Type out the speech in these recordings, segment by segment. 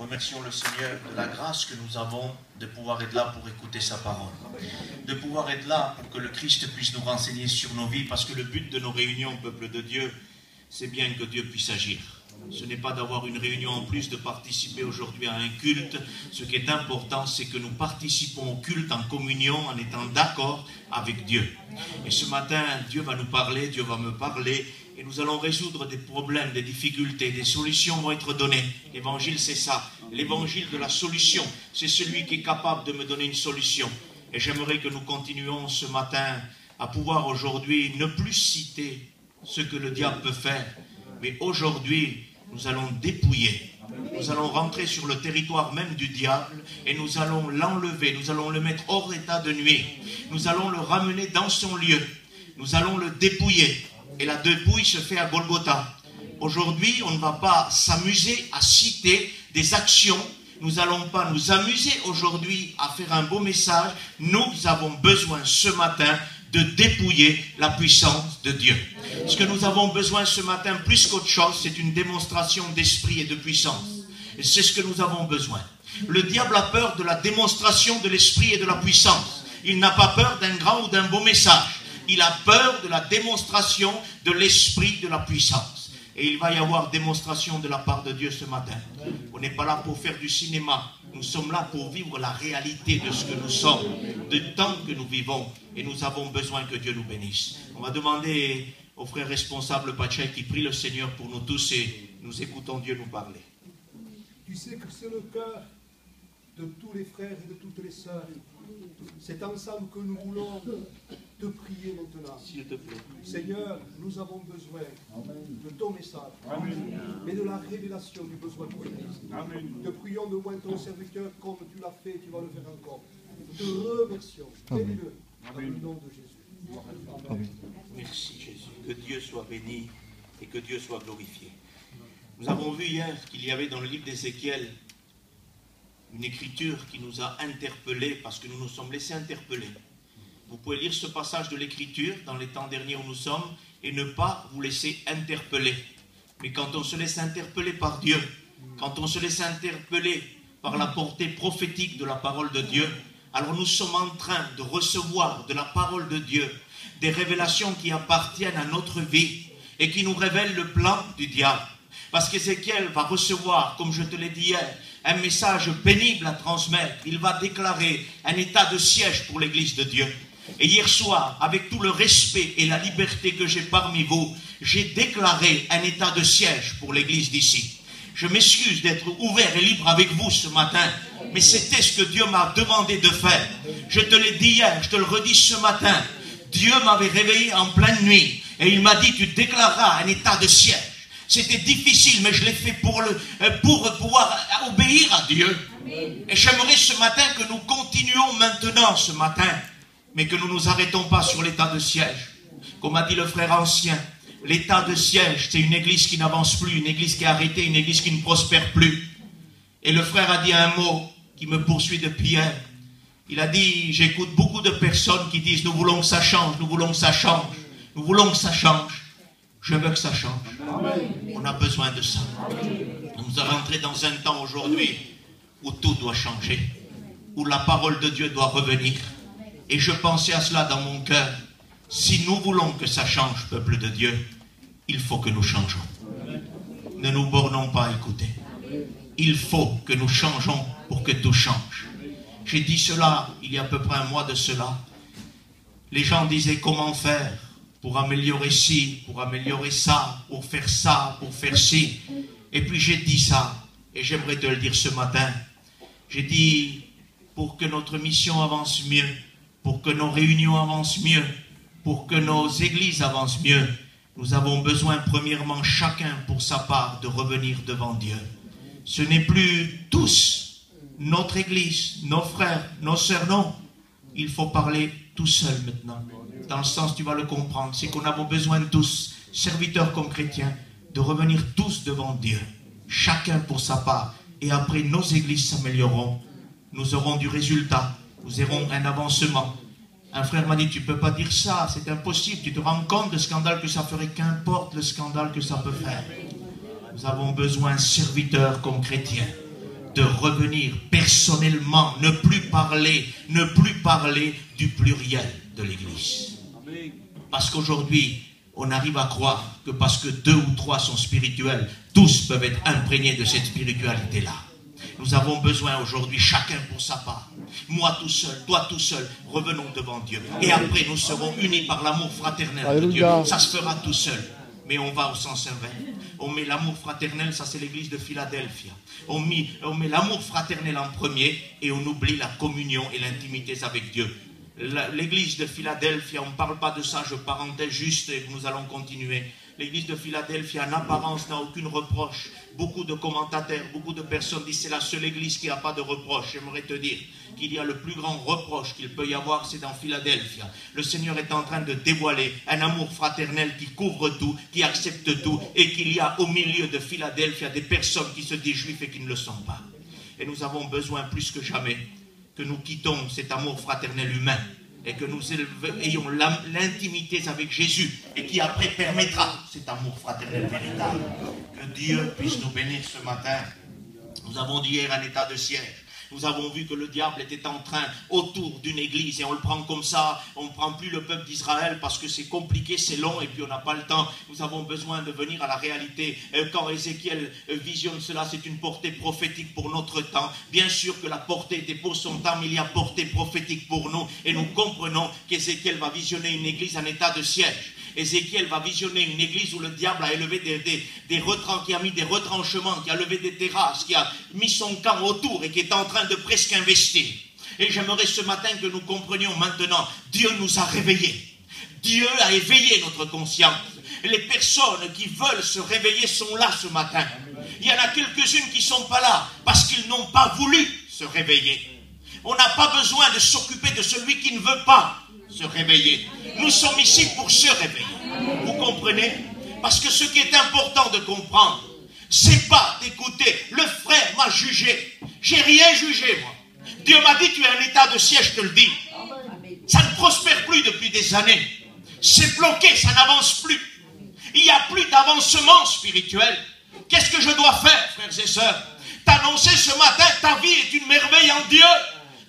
remercions le Seigneur de la grâce que nous avons de pouvoir être là pour écouter sa parole. De pouvoir être là pour que le Christ puisse nous renseigner sur nos vies, parce que le but de nos réunions, peuple de Dieu, c'est bien que Dieu puisse agir. Ce n'est pas d'avoir une réunion en plus, de participer aujourd'hui à un culte. Ce qui est important, c'est que nous participons au culte en communion, en étant d'accord avec Dieu. Et ce matin, Dieu va nous parler, Dieu va me parler, et nous allons résoudre des problèmes, des difficultés, des solutions vont être données. L'évangile, c'est ça. L'évangile de la solution, c'est celui qui est capable de me donner une solution. Et j'aimerais que nous continuions ce matin à pouvoir aujourd'hui ne plus citer ce que le diable peut faire, mais aujourd'hui, nous allons dépouiller. Nous allons rentrer sur le territoire même du diable et nous allons l'enlever, nous allons le mettre hors état de nuire. Nous allons le ramener dans son lieu. Nous allons le dépouiller. Et la dépouille se fait à Golgotha. Aujourd'hui, on ne va pas s'amuser à citer des actions. Nous n'allons pas nous amuser aujourd'hui à faire un beau message. Nous avons besoin ce matin de dépouiller la puissance de Dieu. Ce que nous avons besoin ce matin, plus qu'autre chose, c'est une démonstration d'esprit et de puissance. Et c'est ce que nous avons besoin. Le diable a peur de la démonstration de l'esprit et de la puissance. Il n'a pas peur d'un grand ou d'un beau message. Il a peur de la démonstration de l'esprit, de la puissance. Et il va y avoir démonstration de la part de Dieu ce matin. On n'est pas là pour faire du cinéma. Nous sommes là pour vivre la réalité de ce que nous sommes, du temps que nous vivons. Et nous avons besoin que Dieu nous bénisse. On va demander au frère responsable Pacheco qui prie le Seigneur pour nous tous et nous écoutons Dieu nous parler. Tu sais que c'est le cœur de tous les frères et de toutes les sœurs. C'est ensemble que nous voulons te prier maintenant. S'il te plaît. Seigneur, nous avons besoin de ton message, mais de la révélation du besoin pour l'Église. Te prions de moins ton serviteur comme tu l'as fait, tu vas le faire encore. Te remercions. Bénis-le dans le nom de Jésus. Amen. Merci Jésus. Que Dieu soit béni et que Dieu soit glorifié. Nous avons vu hier qu'il y avait dans le livre d'Ézéchiel une écriture qui nous a interpellés parce que nous nous sommes laissés interpeller. Vous pouvez lire ce passage de l'écriture dans les temps derniers où nous sommes et ne pas vous laisser interpeller. Mais quand on se laisse interpeller par Dieu, quand on se laisse interpeller par la portée prophétique de la parole de Dieu, alors nous sommes en train de recevoir de la parole de Dieu des révélations qui appartiennent à notre vie et qui nous révèlent le plan du diable. Parce qu'Ézéchiel va recevoir, comme je te l'ai dit hier, un message pénible à transmettre. Il va déclarer un état de siège pour l'Église de Dieu. Et hier soir, avec tout le respect et la liberté que j'ai parmi vous, j'ai déclaré un état de siège pour l'Église d'ici. Je m'excuse d'être ouvert et libre avec vous ce matin, mais c'était ce que Dieu m'a demandé de faire. Je te l'ai dit hier, je te le redis ce matin. Dieu m'avait réveillé en pleine nuit et il m'a dit, tu déclareras un état de siège. C'était difficile, mais je l'ai fait pour pouvoir obéir à Dieu. Et j'aimerais ce matin que nous continuions maintenant ce matin, mais que nous ne nous arrêtons pas sur l'état de siège. Comme a dit le frère ancien, l'état de siège, c'est une église qui n'avance plus, une église qui est arrêtée, une église qui ne prospère plus. Et le frère a dit un mot qui me poursuit depuis hier. Il a dit, j'écoute beaucoup de personnes qui disent, nous voulons que ça change, nous voulons que ça change, nous voulons que ça change. Je veux que ça change. On a besoin de ça. Nous allons rentrer dans un temps aujourd'hui où tout doit changer, où la parole de Dieu doit revenir. Et je pensais à cela dans mon cœur. Si nous voulons que ça change, peuple de Dieu, il faut que nous changeons. Ne nous bornons pas à écouter. Il faut que nous changeons pour que tout change. J'ai dit cela il y a à peu près un mois de cela. Les gens disaient comment faire pour améliorer ci, pour améliorer ça, pour faire ci. Et puis j'ai dit ça, et j'aimerais te le dire ce matin. J'ai dit, pour que notre mission avance mieux, pour que nos réunions avancent mieux, pour que nos églises avancent mieux, nous avons besoin premièrement chacun pour sa part de revenir devant Dieu. Ce n'est plus tous, notre église, nos frères, nos sœurs, non. Il faut parler tout seul maintenant. Dans le sens, tu vas le comprendre, c'est qu'on a besoin de tous, serviteurs comme chrétiens, de revenir tous devant Dieu, chacun pour sa part. Et après, nos églises s'amélioreront, nous aurons du résultat, nous aurons un avancement. Un frère m'a dit, tu ne peux pas dire ça, c'est impossible, tu te rends compte du scandale que ça ferait, qu'importe le scandale que ça peut faire. Nous avons besoin, serviteurs comme chrétiens, de revenir personnellement, ne plus parler du pluriel de l'Église. Parce qu'aujourd'hui, on arrive à croire que parce que 2 ou 3 sont spirituels, tous peuvent être imprégnés de cette spiritualité-là. Nous avons besoin aujourd'hui, chacun pour sa part. Moi tout seul, toi tout seul, revenons devant Dieu. Et après, nous serons unis par l'amour fraternel de Dieu. Ça se fera tout seul. Mais on va au sens inverse. On met l'amour fraternel, ça c'est l'église de Philadelphie. On met l'amour fraternel en premier et on oublie la communion et l'intimité avec Dieu. L'église de Philadelphie, on ne parle pas de ça, je parenthèse juste et nous allons continuer. L'église de Philadelphie, en apparence, n'a aucune reproche. Beaucoup de commentateurs, beaucoup de personnes disent c'est la seule église qui n'a pas de reproche. J'aimerais te dire qu'il y a le plus grand reproche qu'il peut y avoir, c'est dans Philadelphie. Le Seigneur est en train de dévoiler un amour fraternel qui couvre tout, qui accepte tout, et qu'il y a au milieu de Philadelphie des personnes qui se disent juifs et qui ne le sont pas. Et nous avons besoin plus que jamais que nous quittons cet amour fraternel humain et que nous ayons l'intimité avec Jésus et qui après permettra cet amour fraternel véritable. Que Dieu puisse nous bénir ce matin. Nous avons dit hier un état de siège. Nous avons vu que le diable était en train autour d'une église et on le prend comme ça, on ne prend plus le peuple d'Israël parce que c'est compliqué, c'est long et puis on n'a pas le temps. Nous avons besoin de venir à la réalité. Quand Ézéchiel visionne cela, c'est une portée prophétique pour notre temps. Bien sûr que la portée était pour son temps, mais il y a portée prophétique pour nous et nous comprenons qu'Ézéchiel va visionner une église en état de siège. Ézéchiel va visionner une église où le diable a élevé qui a mis des retranchements, qui a levé des terrasses, qui a mis son camp autour et qui est en train de presque investir. Et j'aimerais ce matin que nous comprenions maintenant, Dieu nous a réveillés. Dieu a éveillé notre conscience. Et les personnes qui veulent se réveiller sont là ce matin. Il y en a quelques-unes qui ne sont pas là parce qu'ils n'ont pas voulu se réveiller. On n'a pas besoin de s'occuper de celui qui ne veut pas se réveiller. Nous sommes ici pour se réveiller. Vous comprenez? Parce que ce qui est important de comprendre, c'est pas d'écouter. Le frère m'a jugé. J'ai rien jugé, moi. Dieu m'a dit, tu es en état de siège, je te le dis. Ça ne prospère plus depuis des années. C'est bloqué, ça n'avance plus. Il n'y a plus d'avancement spirituel. Qu'est-ce que je dois faire, frères et sœurs? T'annoncer ce matin, ta vie est une merveille en Dieu.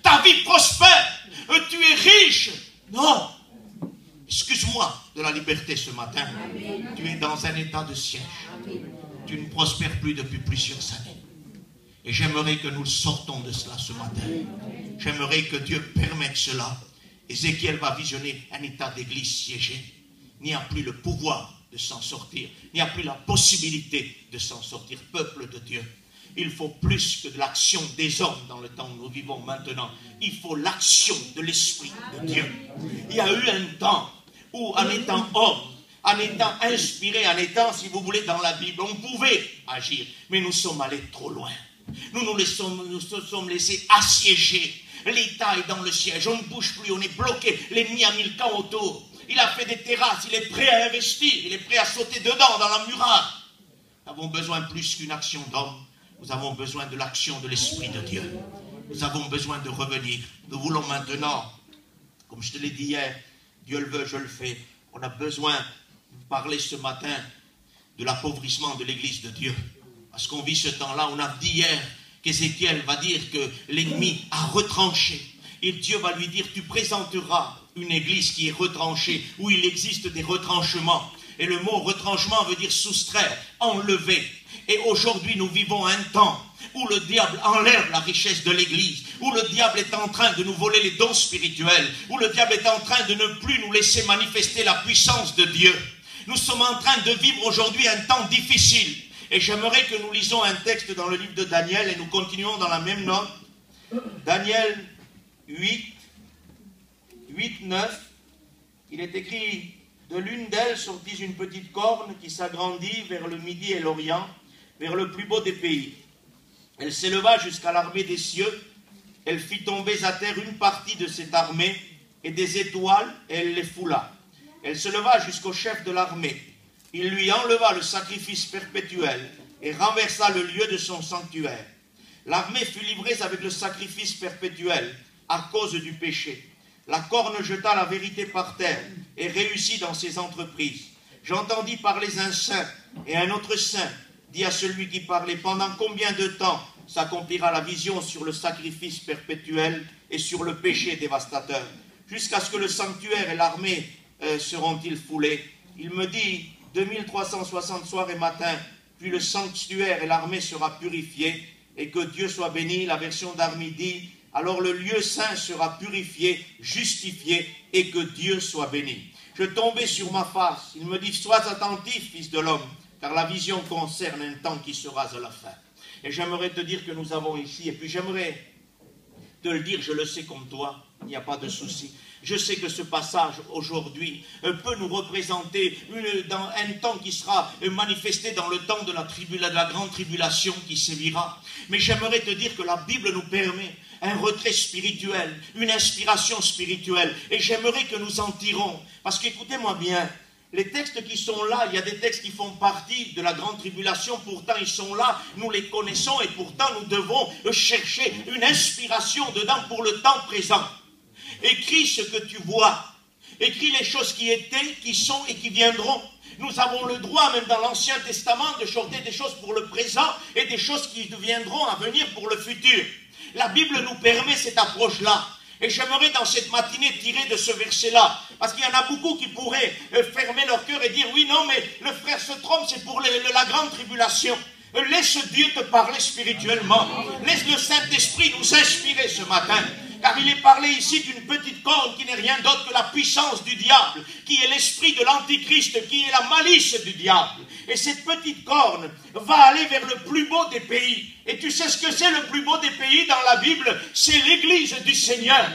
Ta vie prospère. Tu es riche. Non. Excuse-moi de la liberté ce matin. Amen. Tu es dans un état de siège. Amen. Tu ne prospères plus depuis plusieurs années. Et j'aimerais que nous sortons de cela ce matin. J'aimerais que Dieu permette cela. Ézéchiel va visionner un état d'église siégée. Il n'y a plus le pouvoir de s'en sortir. Il n'y a plus la possibilité de s'en sortir. Peuple de Dieu. Il faut plus que de l'action des hommes dans le temps où nous vivons maintenant. Il faut l'action de l'Esprit de Dieu. Il y a eu un temps où, en étant homme, en étant inspiré, en étant, si vous voulez, dans la Bible, on pouvait agir. Mais nous sommes allés trop loin. Nous nous sommes laissés assiéger. L'État est dans le siège. On ne bouge plus, on est bloqué. L'ennemi a mis le camp autour. Il a fait des terrasses. Il est prêt à investir. Il est prêt à sauter dedans, dans la muraille. Nous avons besoin plus qu'une action d'homme. Nous avons besoin de l'action de l'Esprit de Dieu. Nous avons besoin de revenir. Nous voulons maintenant, comme je te l'ai dit hier, Dieu le veut, je le fais. On a besoin de parler ce matin de l'appauvrissement de l'Église de Dieu. Parce qu'on vit ce temps-là, on a dit hier qu'Ézéchiel va dire que l'ennemi a retranché. Et Dieu va lui dire, tu présenteras une Église qui est retranchée, où il existe des retranchements. Et le mot retranchement veut dire soustraire, enlever. Et aujourd'hui, nous vivons un temps où le diable enlève la richesse de l'Église, où le diable est en train de nous voler les dons spirituels, où le diable est en train de ne plus nous laisser manifester la puissance de Dieu. Nous sommes en train de vivre aujourd'hui un temps difficile. Et j'aimerais que nous lisons un texte dans le livre de Daniel et nous continuons dans la même note. Daniel 8, 9, il est écrit... De l'une d'elles sortit une petite corne qui s'agrandit vers le midi et l'Orient, vers le plus beau des pays. Elle s'éleva jusqu'à l'armée des cieux. Elle fit tomber à terre une partie de cette armée et des étoiles, et elle les foula. Elle se leva jusqu'au chef de l'armée. Il lui enleva le sacrifice perpétuel et renversa le lieu de son sanctuaire. L'armée fut livrée avec le sacrifice perpétuel à cause du péché. La corne jeta la vérité par terre et réussit dans ses entreprises. J'entendis parler un saint, et un autre saint dit à celui qui parlait, « Pendant combien de temps s'accomplira la vision sur le sacrifice perpétuel et sur le péché dévastateur, jusqu'à ce que le sanctuaire et l'armée seront-ils foulés. Il me dit 2360 soirs et matins, puis le sanctuaire et l'armée sera purifié, et que Dieu soit béni. La version d'Armi dit, alors le lieu saint sera purifié, justifié, et que Dieu soit béni. Je tombais sur ma face, il me dit, sois attentif, fils de l'homme, car la vision concerne un temps qui sera à la fin. Et j'aimerais te dire que nous avons ici, et puis j'aimerais te le dire, je le sais comme toi, il n'y a pas de souci. Je sais que ce passage aujourd'hui peut nous représenter dans un temps qui sera manifesté dans le temps de la grande tribulation qui sévira. Mais j'aimerais te dire que la Bible nous permet un retrait spirituel, une inspiration spirituelle. Et j'aimerais que nous en tirons. Parce qu'écoutez-moi bien, les textes qui sont là, il y a des textes qui font partie de la grande tribulation, pourtant ils sont là, nous les connaissons et pourtant nous devons chercher une inspiration dedans pour le temps présent. Écris ce que tu vois, écris les choses qui étaient, qui sont et qui viendront. Nous avons le droit, même dans l'Ancien Testament, de chanter des choses pour le présent et des choses qui deviendront à venir pour le futur. La Bible nous permet cette approche-là. Et j'aimerais dans cette matinée tirer de ce verset-là, parce qu'il y en a beaucoup qui pourraient fermer leur cœur et dire, oui, non, mais le frère se trompe, c'est pour la grande tribulation. Laisse Dieu te parler spirituellement. Laisse le Saint-Esprit nous inspirer ce matin. Car il est parlé ici d'une petite corne qui n'est rien d'autre que la puissance du diable, qui est l'esprit de l'antichrist, qui est la malice du diable. Et cette petite corne va aller vers le plus beau des pays. Et tu sais ce que c'est le plus beau des pays dans la Bible? C'est l'Église du Seigneur.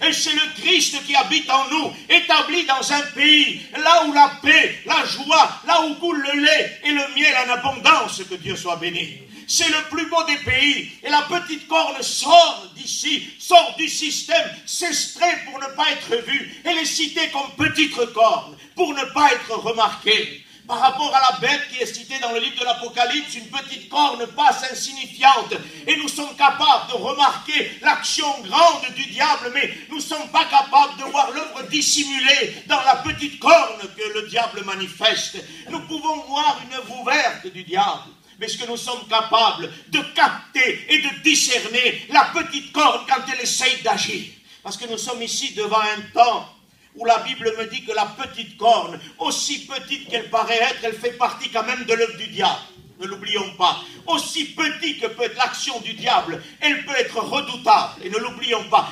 Et c'est le Christ qui habite en nous, établi dans un pays, là où la paix, la joie, là où coule le lait et le miel en abondance, que Dieu soit béni. C'est le plus beau des pays. Et la petite corne sort d'ici, sort du système, s'estrait pour ne pas être vue. Elle est citée comme petite corne, pour ne pas être remarquée. Par rapport à la bête qui est citée dans le livre de l'Apocalypse, une petite corne passe insignifiante. Et nous sommes capables de remarquer l'action grande du diable, mais nous ne sommes pas capables de voir l'œuvre dissimulée dans la petite corne que le diable manifeste. Nous pouvons voir une œuvre ouverte du diable. Mais est-ce que nous sommes capables de capter et de discerner la petite corne quand elle essaye d'agir? Parce que nous sommes ici devant un temps où la Bible me dit que la petite corne, aussi petite qu'elle paraît être, elle fait partie quand même de l'œuvre du diable. Ne l'oublions pas. Aussi petit que peut être l'action du diable, elle peut être redoutable. Et ne l'oublions pas.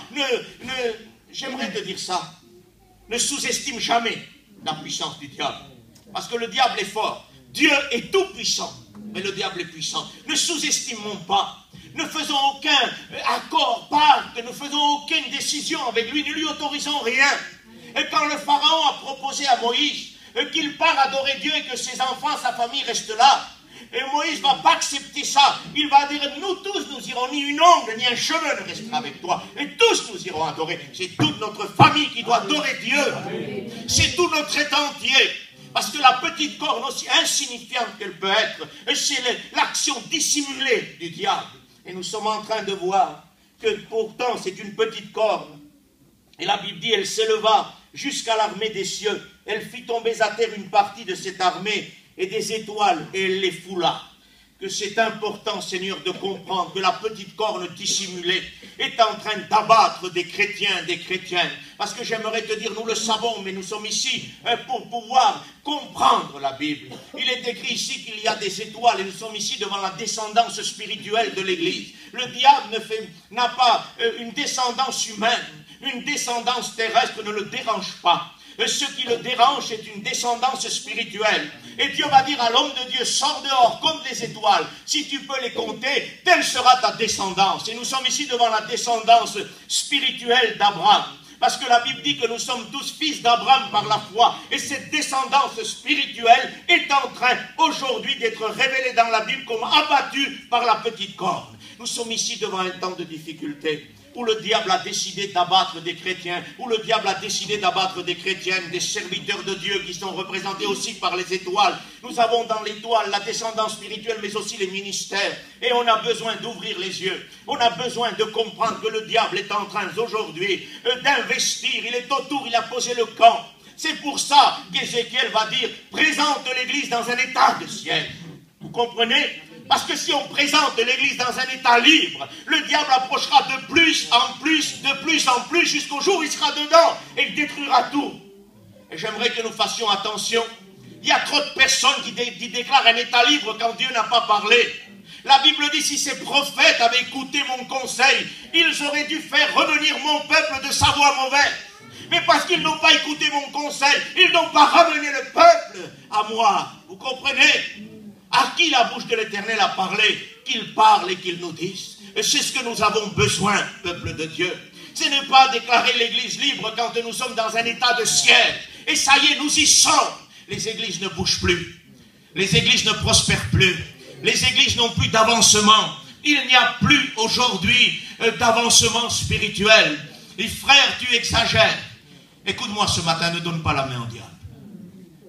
J'aimerais te dire ça. Ne sous-estime jamais la puissance du diable. Parce que le diable est fort. Dieu est tout puissant. Mais le diable est puissant. Ne sous-estimons pas. Ne faisons aucun accord, pacte, ne faisons aucune décision avec lui, ne lui autorisons rien. Et quand le Pharaon a proposé à Moïse qu'il part adorer Dieu et que ses enfants, sa famille restent là, et Moïse ne va pas accepter ça. Il va dire, nous tous, nous irons, ni une ongle, ni un cheveu ne restera avec toi. Et tous, nous irons adorer. C'est toute notre famille qui doit adorer Dieu. C'est tout notre être entier. Parce que la petite corne, aussi insignifiante qu'elle peut être, c'est l'action dissimulée du diable. Et nous sommes en train de voir que pourtant c'est une petite corne. Et la Bible dit, elle s'éleva jusqu'à l'armée des cieux. Elle fit tomber à terre une partie de cette armée et des étoiles, et elle les foula. Que c'est important, Seigneur, de comprendre que la petite corne dissimulée est en train d'abattre des chrétiens, des chrétiennes. Parce que j'aimerais te dire, nous le savons, mais nous sommes ici pour pouvoir comprendre la Bible. Il est écrit ici qu'il y a des étoiles et nous sommes ici devant la descendance spirituelle de l'Église. Le diable n'a pas une descendance humaine, une descendance terrestre ne le dérange pas. Ce qui le dérange, c'est une descendance spirituelle. Et Dieu va dire à l'homme de Dieu, sors dehors, compte les étoiles. Si tu peux les compter, telle sera ta descendance. Et nous sommes ici devant la descendance spirituelle d'Abraham. Parce que la Bible dit que nous sommes tous fils d'Abraham par la foi. Et cette descendance spirituelle est en train aujourd'hui d'être révélée dans la Bible comme abattue par la petite corne. Nous sommes ici devant un temps de difficulté, où le diable a décidé d'abattre des chrétiens, où le diable a décidé d'abattre des chrétiennes, des serviteurs de Dieu qui sont représentés aussi par les étoiles. Nous avons dans l'étoile la descendance spirituelle, mais aussi les ministères. Et on a besoin d'ouvrir les yeux. On a besoin de comprendre que le diable est en train aujourd'hui d'investir. Il est autour, il a posé le camp. C'est pour ça qu'Ézéchiel va dire, présente l'Église dans un état de siège. Vous comprenez? Parce que si on présente l'église dans un état libre, le diable approchera de plus en plus, jusqu'au jour où il sera dedans et il détruira tout. Et j'aimerais que nous fassions attention. Il y a trop de personnes qui déclarent un état libre quand Dieu n'a pas parlé. La Bible dit, si ces prophètes avaient écouté mon conseil, ils auraient dû faire revenir mon peuple de sa voie mauvaise. Mais parce qu'ils n'ont pas écouté mon conseil, ils n'ont pas ramené le peuple à moi. Vous comprenez? À qui la bouche de l'Éternel a parlé? Qu'il parle et qu'il nous dise. Et c'est ce que nous avons besoin, peuple de Dieu. Ce n'est pas déclarer l'église libre quand nous sommes dans un état de siège. Et ça y est, nous y sommes. Les églises ne bougent plus. Les églises ne prospèrent plus. Les églises n'ont plus d'avancement. Il n'y a plus aujourd'hui d'avancement spirituel. Et frère, tu exagères. Écoute-moi ce matin, ne donne pas la main au diable.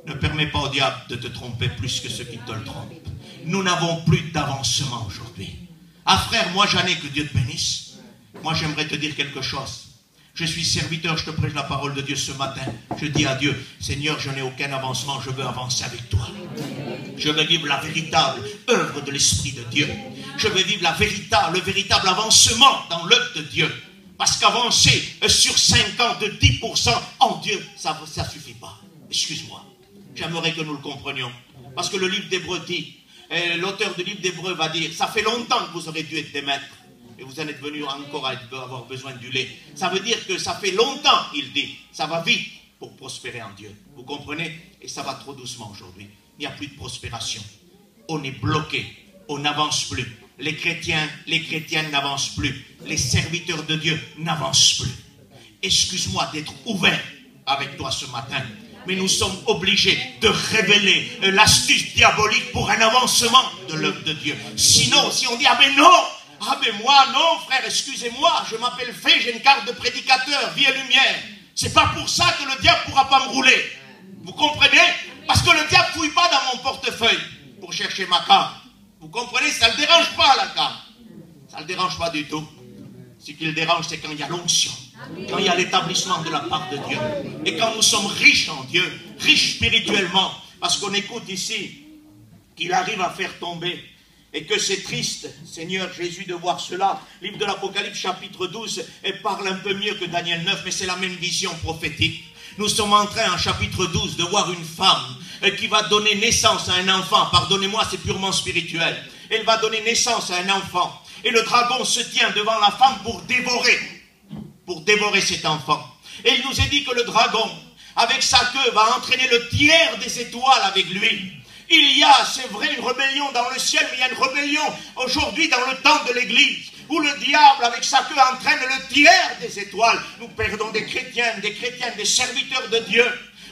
Ne permets pas au diable de te tromper plus que ceux qui te le trompent. Nous n'avons plus d'avancement aujourd'hui. Ah frère, moi j'en ai, que Dieu te bénisse. Moi j'aimerais te dire quelque chose. Je suis serviteur, je te prêche la parole de Dieu ce matin. Je dis à Dieu, Seigneur, je n'ai aucun avancement, je veux avancer avec toi. Je veux vivre la véritable œuvre de l'Esprit de Dieu. Je veux vivre le véritable avancement dans l'œuvre de Dieu. Parce qu'avancer sur 5 ans de 10% en Dieu, ça ne suffit pas. Excuse-moi. J'aimerais que nous le comprenions. Parce que le livre d'Hébreux dit, l'auteur du livre d'Hébreux va dire, ça fait longtemps que vous aurez dû être des maîtres. Et vous en êtes venus encore à avoir besoin du lait. Ça veut dire que ça fait longtemps, il dit. Ça va vite pour prospérer en Dieu. Vous comprenez? Et ça va trop doucement aujourd'hui. Il n'y a plus de prospération. On est bloqué. On n'avance plus. Les chrétiennes n'avancent plus. Les serviteurs de Dieu n'avancent plus. Excuse-moi d'être ouvert avec toi ce matin. Mais nous sommes obligés de révéler l'astuce diabolique pour un avancement de l'œuvre de Dieu. Sinon, si on dit, ah mais non, ah mais moi, non frère, excusez-moi, je m'appelle Fay, j'ai une carte de prédicateur, vie et lumière. C'est pas pour ça que le diable ne pourra pas me rouler. Vous comprenez? Parce que le diable ne fouille pas dans mon portefeuille pour chercher ma carte. Vous comprenez? Ça ne le dérange pas la carte. Ça ne le dérange pas du tout. Ce qui le dérange, c'est quand il y a l'onction. Quand il y a l'établissement de la part de Dieu. Et quand nous sommes riches en Dieu, riches spirituellement, parce qu'on écoute ici qu'il arrive à faire tomber. Et que c'est triste, Seigneur Jésus, de voir cela. Livre de l'Apocalypse, chapitre 12, elle parle un peu mieux que Daniel 9, mais c'est la même vision prophétique. Nous sommes en train, en chapitre 12, de voir une femme qui va donner naissance à un enfant. Pardonnez-moi, c'est purement spirituel. Elle va donner naissance à un enfant. Et le dragon se tient devant la femme pour dévorer cet enfant. Et il nous est dit que le dragon, avec sa queue, va entraîner le tiers des étoiles avec lui. Il y a, c'est vrai, une rébellion dans le ciel, mais il y a une rébellion aujourd'hui dans le temps de l'église, où le diable, avec sa queue, entraîne le tiers des étoiles. Nous perdons des chrétiennes, des serviteurs de Dieu.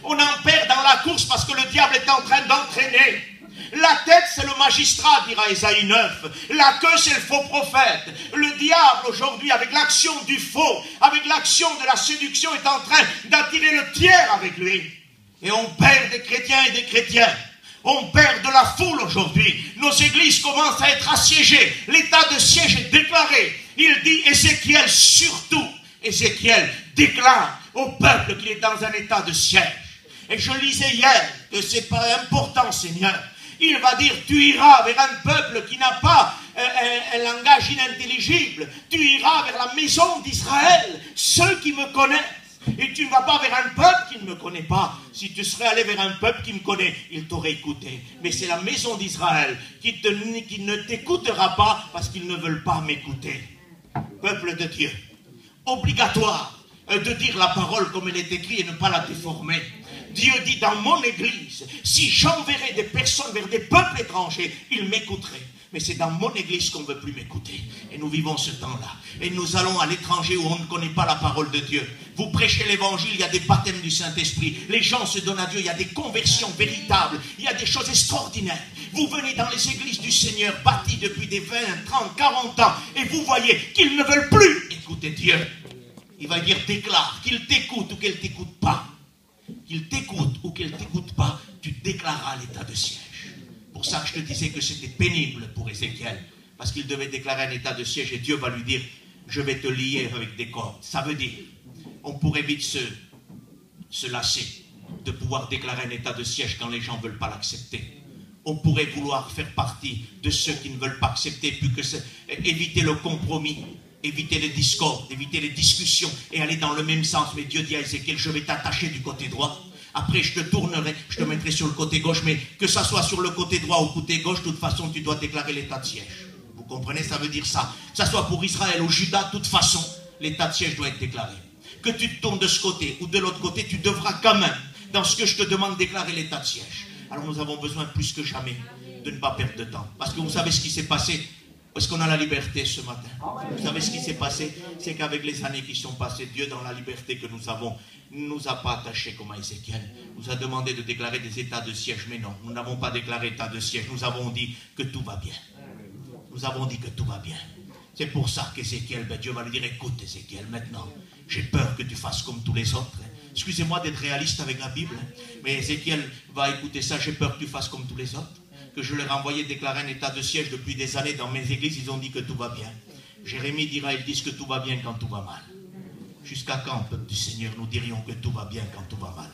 On en perd dans la course parce que le diable est en train d'entraîner. La tête, c'est le magistrat, dira Ésaïe 9. La queue, c'est le faux prophète. Le diable, aujourd'hui, avec l'action du faux, avec l'action de la séduction, est en train d'attirer le tiers avec lui. Et on perd des chrétiens et des chrétiennes. On perd de la foule aujourd'hui. Nos églises commencent à être assiégées. L'état de siège est déclaré. Il dit, Ézéchiel, surtout, Ézéchiel déclare au peuple qu'il est dans un état de siège. Et je lisais hier que c'est pas important, Seigneur. Il va dire, tu iras vers un peuple qui n'a pas un langage inintelligible. Tu iras vers la maison d'Israël, ceux qui me connaissent. Et tu ne vas pas vers un peuple qui ne me connaît pas. Si tu serais allé vers un peuple qui me connaît, il t'aurait écouté. Mais c'est la maison d'Israël qui ne t'écoutera pas parce qu'ils ne veulent pas m'écouter. Peuple de Dieu, obligatoire de dire la parole comme elle est écrite et ne pas la déformer. Dieu dit dans mon église, si j'enverrais des personnes vers des peuples étrangers, ils m'écouteraient. Mais c'est dans mon église qu'on ne veut plus m'écouter. Et nous vivons ce temps-là. Et nous allons à l'étranger où on ne connaît pas la parole de Dieu. Vous prêchez l'évangile, il y a des baptêmes du Saint-Esprit. Les gens se donnent à Dieu, il y a des conversions véritables. Il y a des choses extraordinaires. Vous venez dans les églises du Seigneur, bâties depuis des 20, 30, 40 ans. Et vous voyez qu'ils ne veulent plus écouter Dieu. Il va dire, déclare, qu'il t'écoute ou qu'elle ne t'écoute pas. Qu'il t'écoute ou qu'elle ne t'écoute pas, tu déclareras l'état de siège. C'est pour ça que je te disais que c'était pénible pour Ézéchiel, parce qu'il devait déclarer un état de siège et Dieu va lui dire, je vais te lier avec des cordes. Ça veut dire, on pourrait vite se lasser de pouvoir déclarer un état de siège quand les gens ne veulent pas l'accepter. on pourrait vouloir faire partie de ceux qui ne veulent pas accepter, plus que éviter le compromis, éviter les discordes, éviter les discussions et aller dans le même sens. Mais Dieu dit à Ézéchiel, je vais t'attacher du côté droit. Après, je te tournerai, je te mettrai sur le côté gauche. Mais que ça soit sur le côté droit ou côté gauche, de toute façon, tu dois déclarer l'état de siège. Vous comprenez, ça veut dire ça. Que ça soit pour Israël ou Juda, de toute façon, l'état de siège doit être déclaré. Que tu te tournes de ce côté ou de l'autre côté, tu devras quand même, dans ce que je te demande, déclarer l'état de siège. Alors nous avons besoin plus que jamais de ne pas perdre de temps. Parce que vous savez ce qui s'est passé. Est-ce qu'on a la liberté ce matin? Vous savez ce qui s'est passé? C'est qu'avec les années qui sont passées, Dieu, dans la liberté que nous avons, ne nous a pas attachés comme à Ézéchiel. Nous a demandé de déclarer des états de siège. Mais non, nous n'avons pas déclaré état de siège. Nous avons dit que tout va bien. Nous avons dit que tout va bien. C'est pour ça qu'Ézéchiel, Dieu va lui dire, écoute Ézéchiel, maintenant, j'ai peur que tu fasses comme tous les autres. Excusez-moi d'être réaliste avec la Bible, mais Ézéchiel va écouter ça, j'ai peur que tu fasses comme tous les autres. Que je leur ai envoyé déclarer un état de siège depuis des années dans mes églises, ils ont dit que tout va bien. Jérémie dira, ils disent que tout va bien quand tout va mal. Jusqu'à quand, peuple du Seigneur, nous dirions que tout va bien quand tout va mal?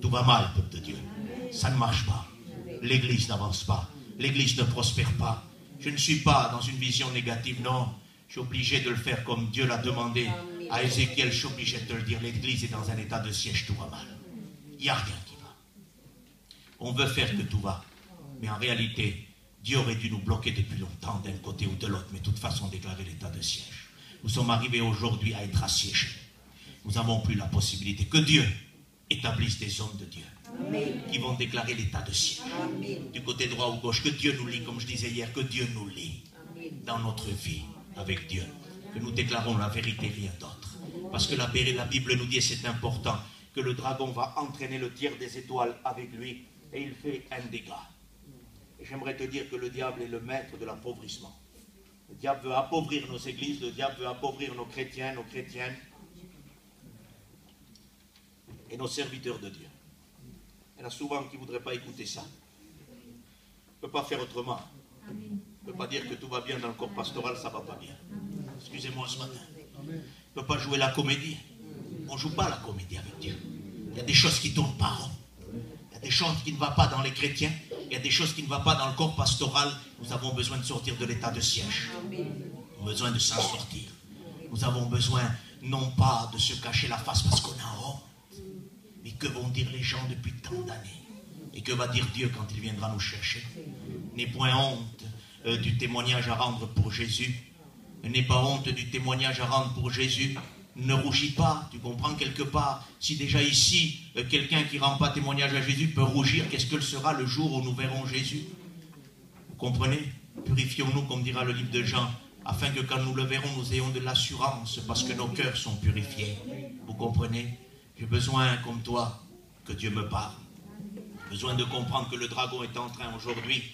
Tout va mal, peuple de Dieu. Ça ne marche pas. L'église n'avance pas. L'église ne prospère pas. Je ne suis pas dans une vision négative, non. Je suis obligé de le faire comme Dieu l'a demandé à Ézéchiel. Je suis obligé de te le dire. L'église est dans un état de siège, tout va mal. Il n'y a rien qui va. On veut faire que tout va. Mais en réalité, Dieu aurait dû nous bloquer depuis longtemps d'un côté ou de l'autre, mais de toute façon déclarer l'état de siège. Nous sommes arrivés aujourd'hui à être assiégés. Nous n'avons plus la possibilité que Dieu établisse des hommes de Dieu. Amen. Qui vont déclarer l'état de siège. Amen. Du côté droit ou gauche, que Dieu nous lie, comme je disais hier, que Dieu nous lie. Amen. Dans notre vie avec Dieu. Que nous déclarons la vérité, rien d'autre. Parce que la Bible nous dit, et c'est important, que le dragon va entraîner le tiers des étoiles avec lui et il fait un dégât. J'aimerais te dire que le diable est le maître de l'appauvrissement. Le diable veut appauvrir nos églises, le diable veut appauvrir nos chrétiens, nos chrétiennes et nos serviteurs de Dieu. Il y en a souvent qui ne voudraient pas écouter ça. On ne peut pas faire autrement. On ne peut pas dire que tout va bien dans le corps pastoral, ça ne va pas bien. Excusez-moi ce matin. On ne peut pas jouer la comédie. On ne joue pas la comédie avec Dieu. Il y a des choses qui ne tournent pas rond. Il y a des choses qui ne vont pas dans les chrétiens. Il y a des choses qui ne vont pas dans le corps pastoral. Nous avons besoin de sortir de l'état de siège. Nous avons besoin de s'en sortir. Nous avons besoin non pas de se cacher la face parce qu'on a honte. Mais que vont dire les gens depuis tant d'années? Et que va dire Dieu quand il viendra nous chercher? N'aie point honte du témoignage à rendre pour Jésus. N'aie pas honte du témoignage à rendre pour Jésus. Ne rougis pas, tu comprends quelque part. Si déjà ici, quelqu'un qui ne rend pas témoignage à Jésus peut rougir, qu'est-ce que sera le jour où nous verrons Jésus? Vous comprenez? Purifions-nous, comme dira le livre de Jean, afin que quand nous le verrons, nous ayons de l'assurance, parce que nos cœurs sont purifiés. Vous comprenez? J'ai besoin, comme toi, que Dieu me parle. J'ai besoin de comprendre que le dragon est en train aujourd'hui,